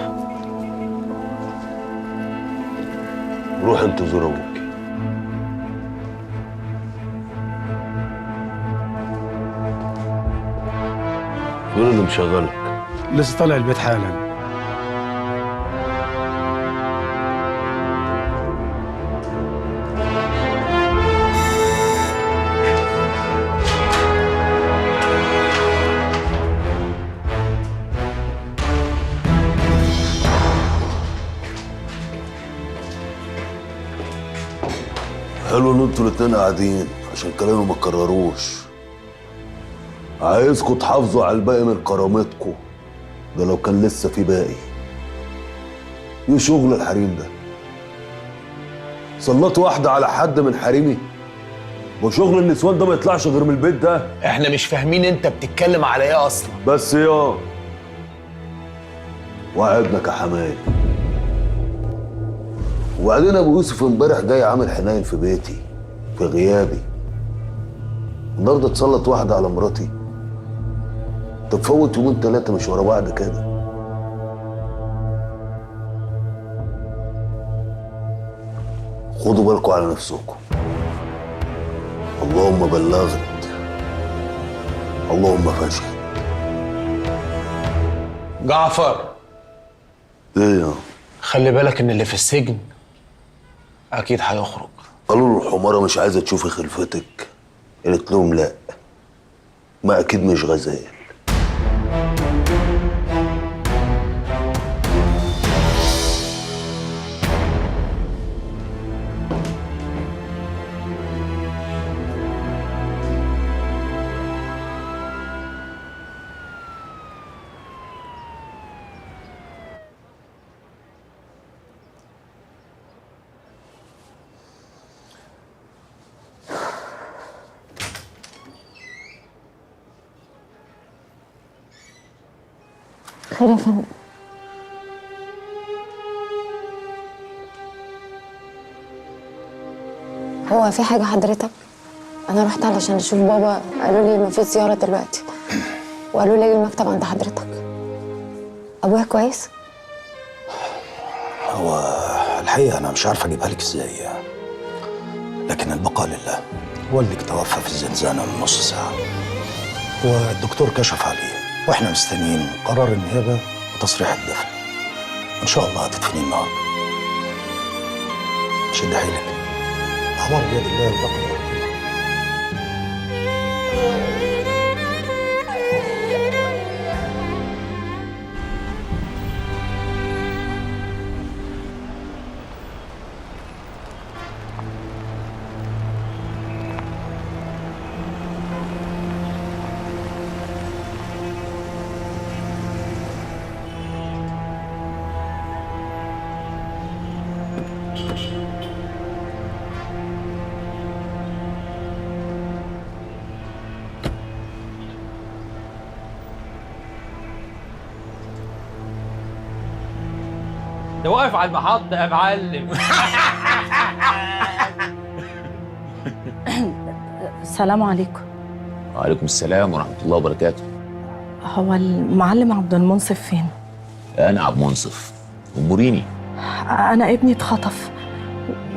روح انت زور ابوك. مين اللي مشغلك؟ لسه طالع البيت حالا. حلو ان انتوا الاتنين قاعدين عشان كلامي ما تكرروش. عايزكوا تحافظوا على الباقي من كرامتكوا، ده لو كان لسه في باقي. ايه شغل الحريم ده؟ سلطت واحدة على حد من حريمي؟ وشغل النسوان ده ما يطلعش غير من البيت ده. احنا مش فاهمين انت بتتكلم على ايه اصلا. بس يا وعدنك يا حماية. وبعدين ابو يوسف امبارح جاي عامل حناين في بيتي في غيابي، النهارده تسلط واحده على مراتي؟ تفوت يومين ثلاثه مش ورا بعض كده. خدوا بالكم على نفسكم. اللهم بلغت، اللهم فشل. جعفر، ايه يا؟ خلي بالك ان اللي في السجن اكيد هيخرج. قالوا له الحماره مش عايزه تشوفي خلفتك، قالت لهم لا، ما اكيد مش غزال. خير يا فندم. هو في حاجة حضرتك؟ أنا رحت علشان أشوف بابا، قالوا لي مفيش زيارة دلوقتي، وقالوا لي المكتب عند حضرتك. أبويا كويس؟ هو الحقيقة أنا مش عارف أجيبها لك إزاي، لكن البقاء لله. والدك توفى في الزنزانة من نص ساعة، والدكتور كشف عليه، وإحنا مستنيين قرار النيابة وتصريح الدفن. إن شاء الله هتدفنيه النهارده. شد حيلك، أعمار بيد الله البقاء. ده واقف على المحطة يا معلم. السلام عليكم. وعليكم السلام ورحمة الله وبركاته. هو المعلم عبد المنصف فين؟ أنا عبد منصف، أموريني. أنا ابني اتخطف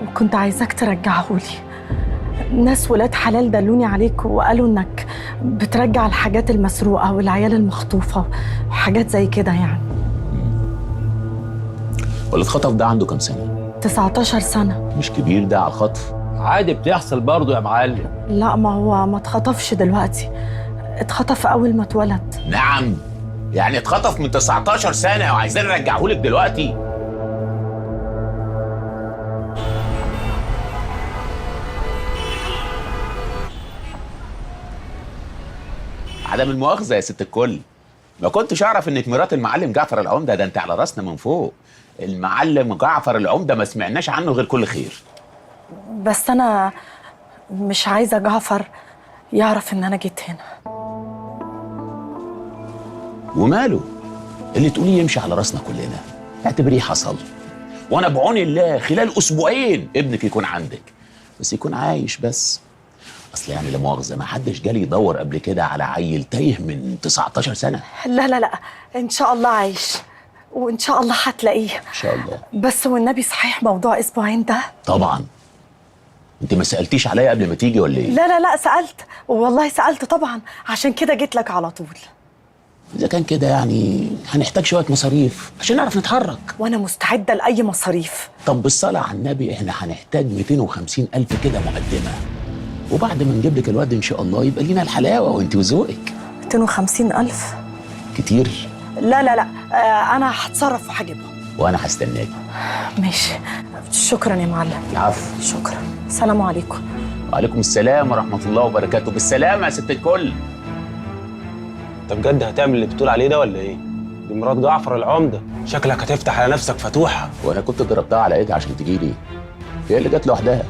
وكنت عايزاك ترجعه لي. ناس ولاد حلال دلوني عليك وقالوا إنك بترجع الحاجات المسروقة والعيال المخطوفة وحاجات زي كده يعني. واللي اتخطف ده عنده كام سنة؟ 19 سنة. مش كبير ده على الخطف. عادي بتحصل برضه يا معلم. لا ما هو ما اتخطفش دلوقتي، اتخطف أول ما اتولد. نعم، يعني اتخطف من 19 سنة وعايزين نرجعهولك دلوقتي؟ عدم المؤاخذة يا ست الكل، ما كنتش أعرف إنك مرات المعلم جعفر العمدة، ده أنت على راسنا من فوق. المعلم جعفر العمدة ما سمعناش عنه غير كل خير. بس أنا مش عايزة جعفر يعرف إن أنا جيت هنا. وماله؟ اللي تقوليه يمشي على راسنا كلنا، اعتبريه حصل. وأنا بعون الله خلال أسبوعين ابنك يكون عندك، بس يكون عايش بس. أصل يعني لا مؤاخذة ما حدش جالي يدور قبل كده على عيل تايه من 19 سنة. لا لا لا، إن شاء الله عايش وإن شاء الله هتلاقيه. إن شاء الله. بس والنبي صحيح موضوع أسبوعين ده؟ طبعا. أنت ما سألتيش عليا قبل ما تيجي ولا إيه؟ لا لا لا سألت، والله سألت طبعا، عشان كده جيت لك على طول. إذا كان كده يعني هنحتاج شوية مصاريف عشان نعرف نتحرك. وأنا مستعدة لأي مصاريف. طب بالصلاة على النبي إحنا هنحتاج 250,000 كده مقدمة، وبعد ما نجيب لك الواد إن شاء الله يبقى لينا الحلاوة وأنت وذوقك. 250,000 كتير؟ لا لا لا، أنا هتصرف وهجيبهم. وأنا هستناك. ماشي، شكرا يا معلم. العفو. شكرا، السلام عليكم. وعليكم السلام ورحمة الله وبركاته. بالسلامة يا ست الكل. انت بجد هتعمل اللي بتقول عليه ده ولا ايه؟ دي مرات جعفر العمدة، شكلك هتفتح على نفسك فتوحة. وانا كنت ضربتها على ايدها عشان تجي لي، هي اللي جت لوحدها.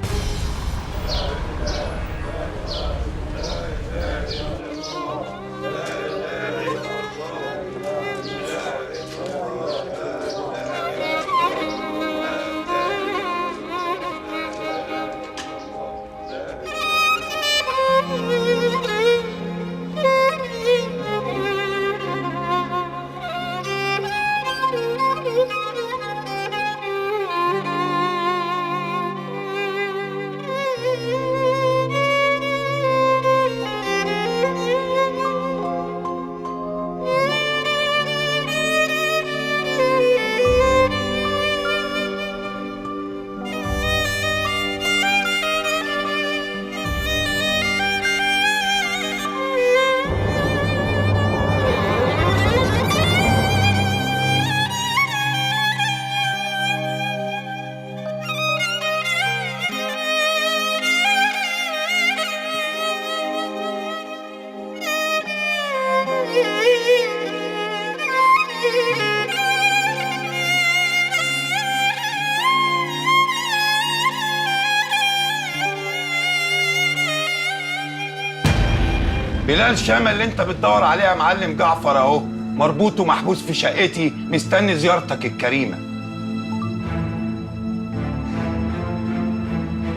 بلال شامة اللي انت بتدور عليه يا معلم جعفر اهو، مربوط ومحبوس في شقتي مستني زيارتك الكريمة.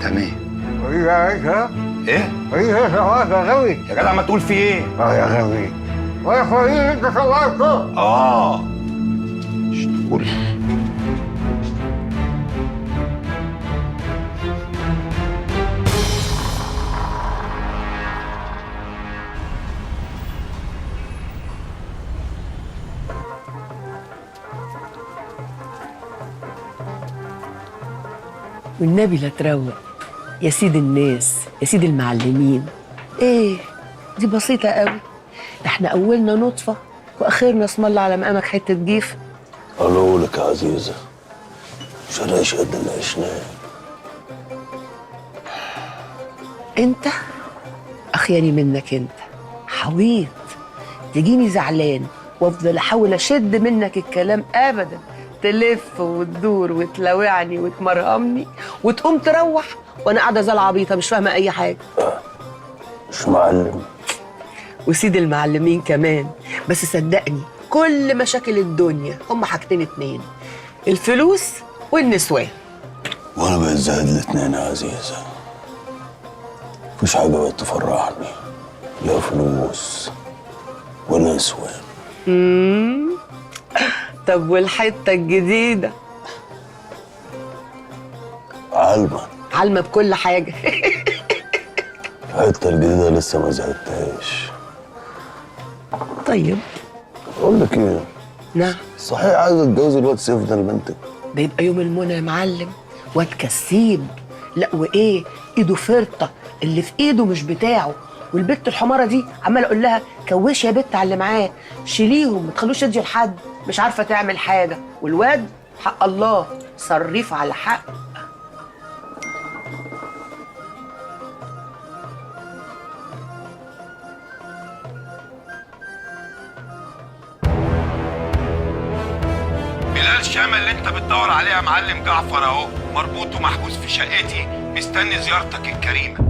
تمام. ايه؟ يا غاوي يا جدع ما تقول في ايه؟ يا غاوي يا اخويا انت طلعته. مش تقول. والنبي لا تروق يا سيد الناس، يا سيد المعلمين. ايه دي بسيطة قوي، ده احنا اولنا نطفة واخرنا اسم الله على مقامك حتة جيف. قالوا لك يا عزيزة مش هنعيش قد اللي عشناه. انت اخياني منك، انت حويط تجيني زعلان وافضل احاول اشد منك الكلام ابدا، تلف وتدور وتلوعني وتمرهمني وتقوم تروح وانا قاعده زي العبيطه مش فاهمه اي حاجه. مش معلم وسيد المعلمين كمان، بس صدقني كل مشاكل الدنيا هم حاجتين اتنين، الفلوس والنسوان. وانا بقيت زهد الاتنين يا عزيزة، مفيش حاجة بقت تفرحني لا فلوس ولا نسوان. طب والحته الجديده؟ علمة علمه بكل حاجه. الحتة الجديدة لسه ما زهقتهاش. طيب أقول لك إيه؟ نعم. صحيح عايزة تتجوز الواد سيف ده لبنتك؟ ده يبقى يوم المنى يا معلم. واد كسيب، لا وايه، ايده فرطه، اللي في ايده مش بتاعه. والبت الحماره دي عماله اقول لها كوشي يا بت على اللي معاه، شيليهم ما تخلوش يدي لحد، مش عارفه تعمل حاجه. والواد حق الله صريف على حق. بلال شامة اللي انت بتدور عليها يا معلم جعفر اهو، مربوط ومحبوس في شقتي مستني زيارتك الكريمة.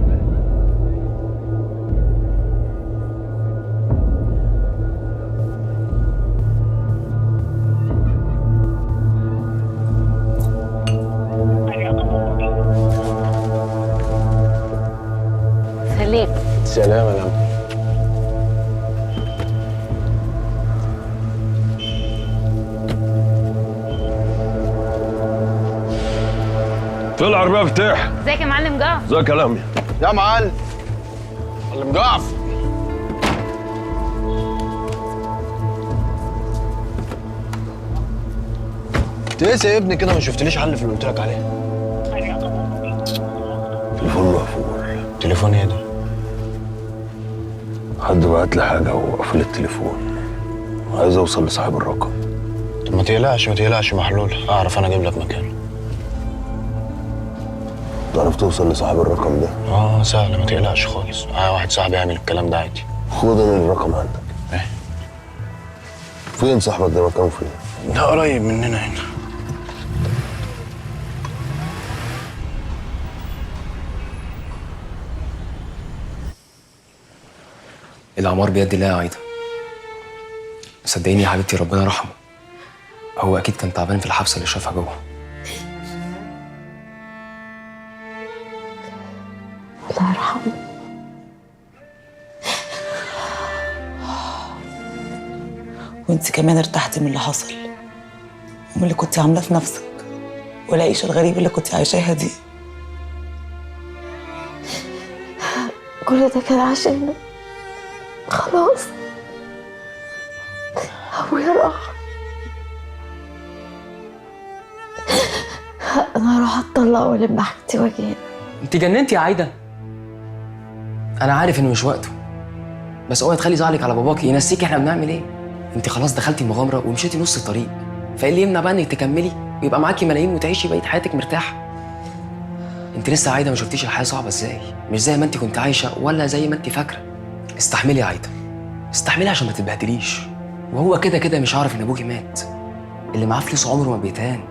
سلام. سلام يا جماعة. طلع العربية افتح. ازيك يا معلم جعفر؟ ازيك يا لميا؟ يا معلم جعفر. انت ايه يا ابني كده ما شفتليش حل في اللي قلت لك عليه؟ تليفون مقفول. تليفون ايه ده؟ حد بعت لي حاجة وقفل التليفون. عايز أوصل لصاحب الرقم. طب ما تقلقش محلول، اعرف انا اجيب لك مكانه. تعرف توصل لصاحب الرقم ده؟ سهل، ما تقلقش خالص. واحد صاحبي يعمل الكلام ده عادي. خد انا الرقم عندك. ايه؟ فين صاحبك ده؟ مكانه فين؟ ده قريب مننا هنا. الأعمار بيد الله يا عايدة. صدقيني يا حبيبتي ربنا رحمه، هو أكيد كان تعبان في الحبسة اللي شافها جوه. الله يرحمه. وانت كمان ارتحتي من اللي حصل ومن اللي كنت عاملاه في نفسك والعيشه الغريبه اللي كنت عايشاها دي. كل ده كان عشان خلاص ابويا راح. انا هروح اتطلق والم حاجتي واجي. أنت جننتي يا عايدة. أنا عارف إنه مش وقته، بس اوعي تخلي زعلك على باباكي ينسيكي إحنا بنعمل إيه. أنت خلاص دخلتي المغامرة ومشيتي نص الطريق، فإيه اللي يمنع بقى إنك تكملي ويبقى معاكي ملايين وتعيشي بقية حياتك مرتاحة؟ أنت لسه عايدة ما شفتيش الحياة صعبة إزاي، مش زي ما أنت كنت عايشة ولا زي ما أنت فاكرة. استحملي يا عايدة، استحملي عشان ما تتبهدليش. وهو كده كده مش عارف إن أبوكي مات. اللي معاه فلوس عمره ما بيتهان،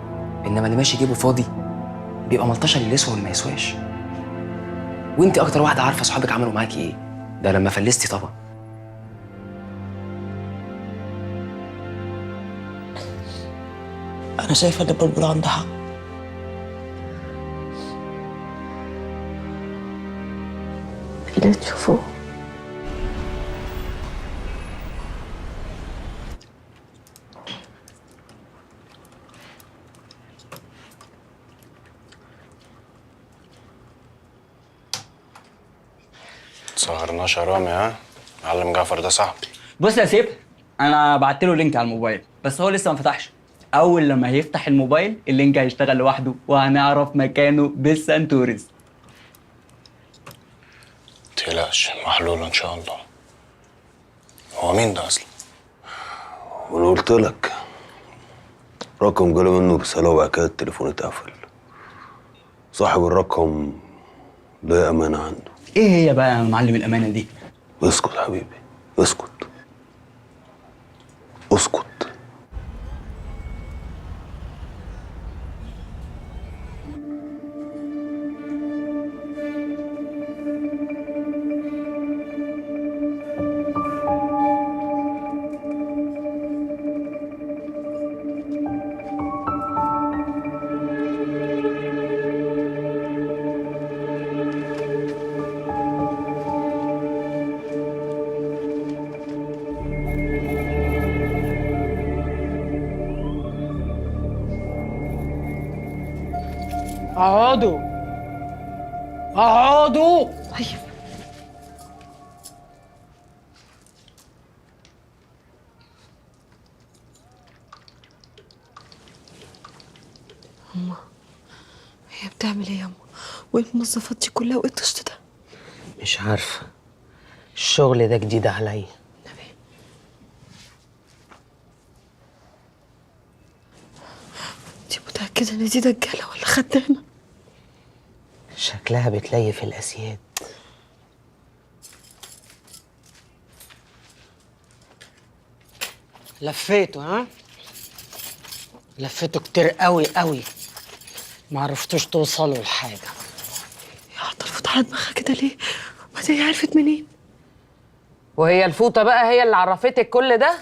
إنما اللي ماشي جيبه فاضي بيبقى ملطشة اللي يسوى واللي ما يسواش. وأنت أكتر واحدة عارفة صحابك عملوا معاكي إيه، ده لما فلستي طبعا. انا شايفه ان بلبل عنده حق. اللي تشوفوه تسهرناش يا رامي ها؟ معلم جعفر ده صاحبي. بص يا سيف، انا بعت له لينك على الموبايل بس هو لسه ما فتحش. اول لما هيفتح الموبايل اللينك هيشتغل لوحده وهنعرف مكانه بالسنتورز. متقلقش محلول ان شاء الله. هو مين ده اصلا؟ وانا قلت لك رقم جاله منه رساله وبعد كده التليفون اتقفل. صاحب الرقم ده امانه عنده. ايه هي بقى يا معلم الامانه دي؟ اسكت حبيبي اسكت اسكت. اقعدوا اقعدوا. طيب أما هي بتعمل ايه يا أما؟ وايه المنظفات دي كلها وايه الطشت ده؟ مش عارفة، الشغل ده جديد عليا. انت متأكدة ان دي دجالة ولا خدامة؟ شكلها بتليف الأسياد. لفيته ها؟ لفيته كتير قوي قوي، ما عرفتوش توصلوا لحاجة. يا عطل الفوطة على دماغها كده ليه؟ وبعدين هي عرفت منين؟ وهي الفوطة بقى هي اللي عرفتك كل ده؟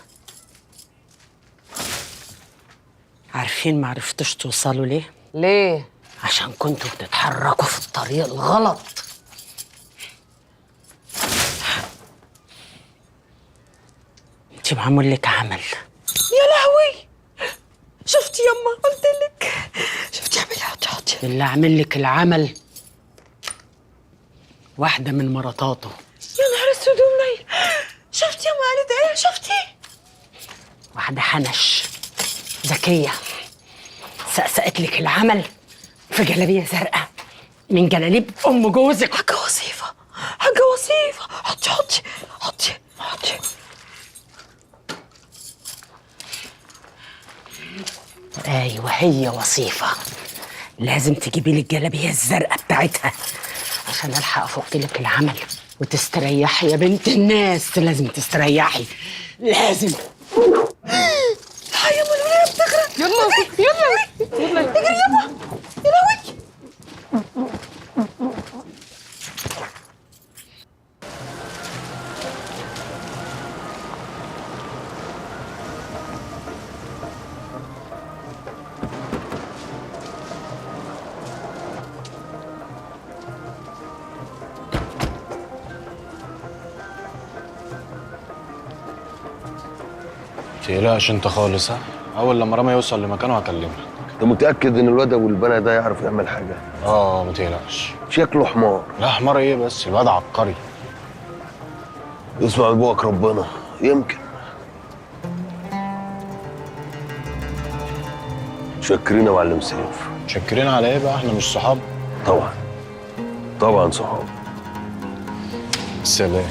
عارفين ما عرفتوش توصلوا ليه؟ ليه؟ عشان كنتوا بتتحركوا في الطريق الغلط. انت معمول لك عمل. يا لهوي، شفتي يما؟ قلت لك. شفتي؟ اعملي حطي. اللي عامل لك العمل واحدة من مراتاته. يا نهار اسود ومنيل. شفتي يما قالت ايه؟ شفتي؟ واحدة حنش ذكية سقسقت لك العمل في جلابية زرقاء من جلاليب أم جوزك. حاجة وصيفة، حاجة وصيفة. حطي. ايوه هي وصيفة، لازم تجيبي لي الجلابية الزرقاء بتاعتها عشان الحق افك لك العمل وتستريحي يا بنت الناس. لازم تستريحي، لازم. الحقيقة يما الولية بتغرق. يلا اجري يما. يا لهوي. متقلقش انت خالص، ها؟ اول لما رامي يوصل لمكانه هكلمك. انت متاكد ان الواد ابو البنا ده يعرف يعمل حاجه؟ متقلقش. شكله حمار. لا حمار ايه بس، الواد عبقري. اسمع ابوك ربنا، يمكن. شكرين يا معلم سيف. شكرين على ايه بقى؟ احنا مش صحاب؟ طبعا صحاب. سلام.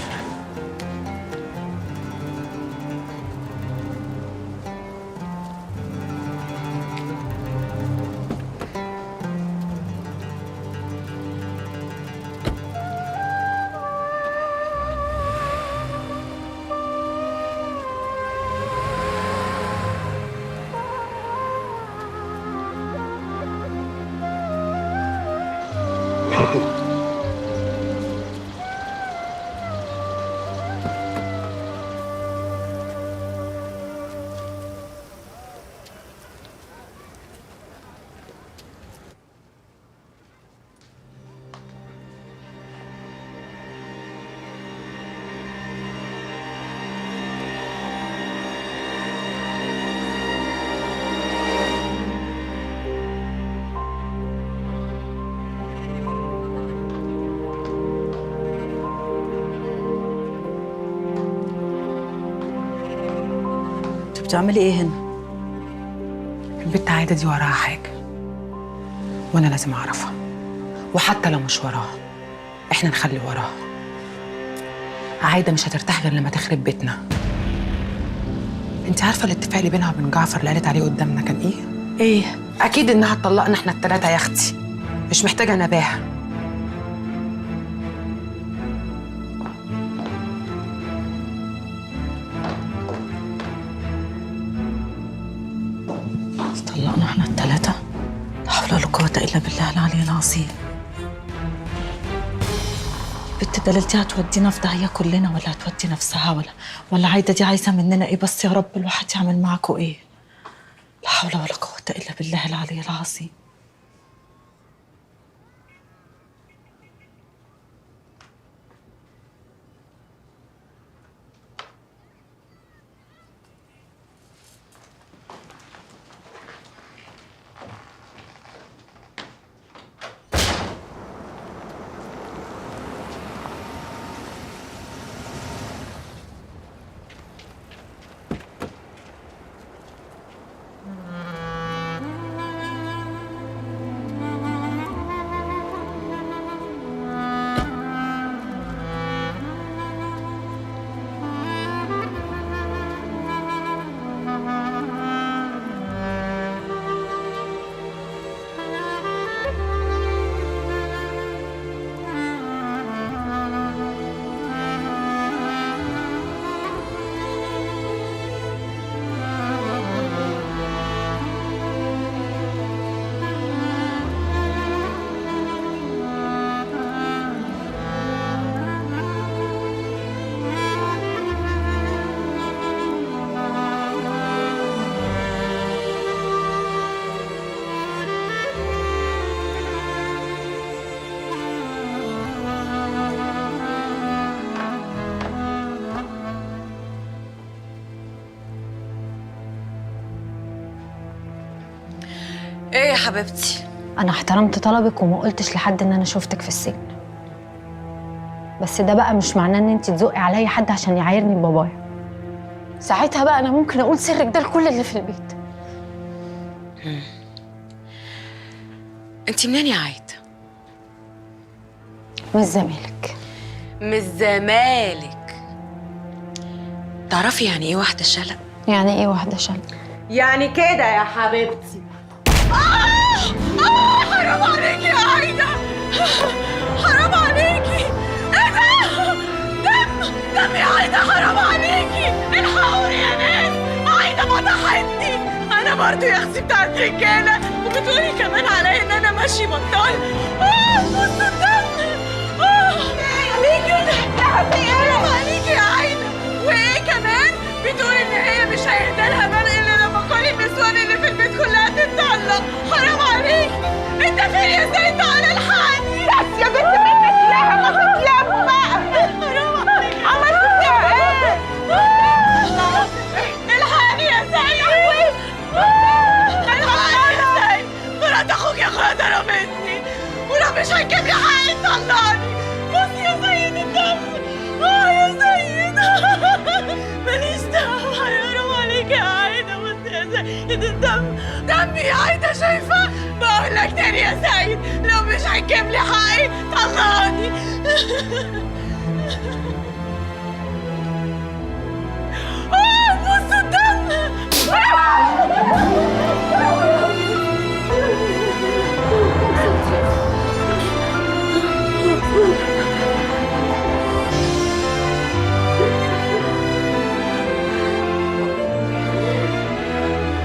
بتعملي ايه هنا؟ البت عايدة دي وراها حاجة وانا لازم اعرفها، وحتى لو مش وراها احنا نخلي وراها. عايدة مش هترتاح غير لما تخرب بيتنا. انت عارفة الاتفاق اللي بينها وبين جعفر اللي قالت عليه قدامنا كان ايه؟ ايه؟ اكيد انها تطلقنا احنا التلاتة يا اختي، مش محتاجة نباهة. طلقنا احنا التلاتة؟ لا حول ولا قوة إلا بالله العلي العظيم. بنت دلالتي هتودينا في داهية كلنا ولا هتودي نفسها ولا عايدة دي عايزة مننا ايه؟ بس يا رب الواحد يعمل معاكوا ايه؟ لا حول ولا قوة إلا بالله العلي العظيم. ايه يا حبيبتي؟ انا احترمت طلبك وما قلتش لحد ان انا شفتك في السجن، بس ده بقى مش معناه ان انت تزقي عليا حد عشان يعايرني ببابايا. ساعتها بقى انا ممكن اقول سرك ده لكل اللي في البيت. انت منين يا عايده؟ من الزمالك. من الزمالك. تعرفي يعني ايه واحده شلق؟ يعني ايه واحده شلق؟ يعني كده يا حبيبتي. حرام عليكي يا عايده، حرام عليكي. ايه ده؟ دم يا عايده، حرام عليكي. الحقوني يا ناس، عايده فضحتني. انا برضو يا اختي بتاعت رجاله، وبتقولي كمان عليا ان انا ماشي بطال. بص الدم. ليه كده؟ حرام عليكي يا عايده. وايه كمان؟ بتقول ان هي مش هيهدى لها بال الا لما كل النسوان اللي في البيت كلها تتطلق. حرام عليكي. انت فين يا زين؟ تعالى الحقني. بس يا بنت منك لها، ما تتلم بقى. حرام عليكي. عملت فيها ايه؟ الحقني يا زين. الحقني يا زين. مرات اخوك يا اخويا ضربتني، ولو مش هتجيب لي حقي تطلقني. بص يا زين الدم. يا زين. ماليش دعوة. حرام عليك يا عايدة. بص يا زين الدم. دمي يا عايدة، شايفة؟ بقول لك تاني يا سعيد، لو مش هتجيب لي حقي طلقني.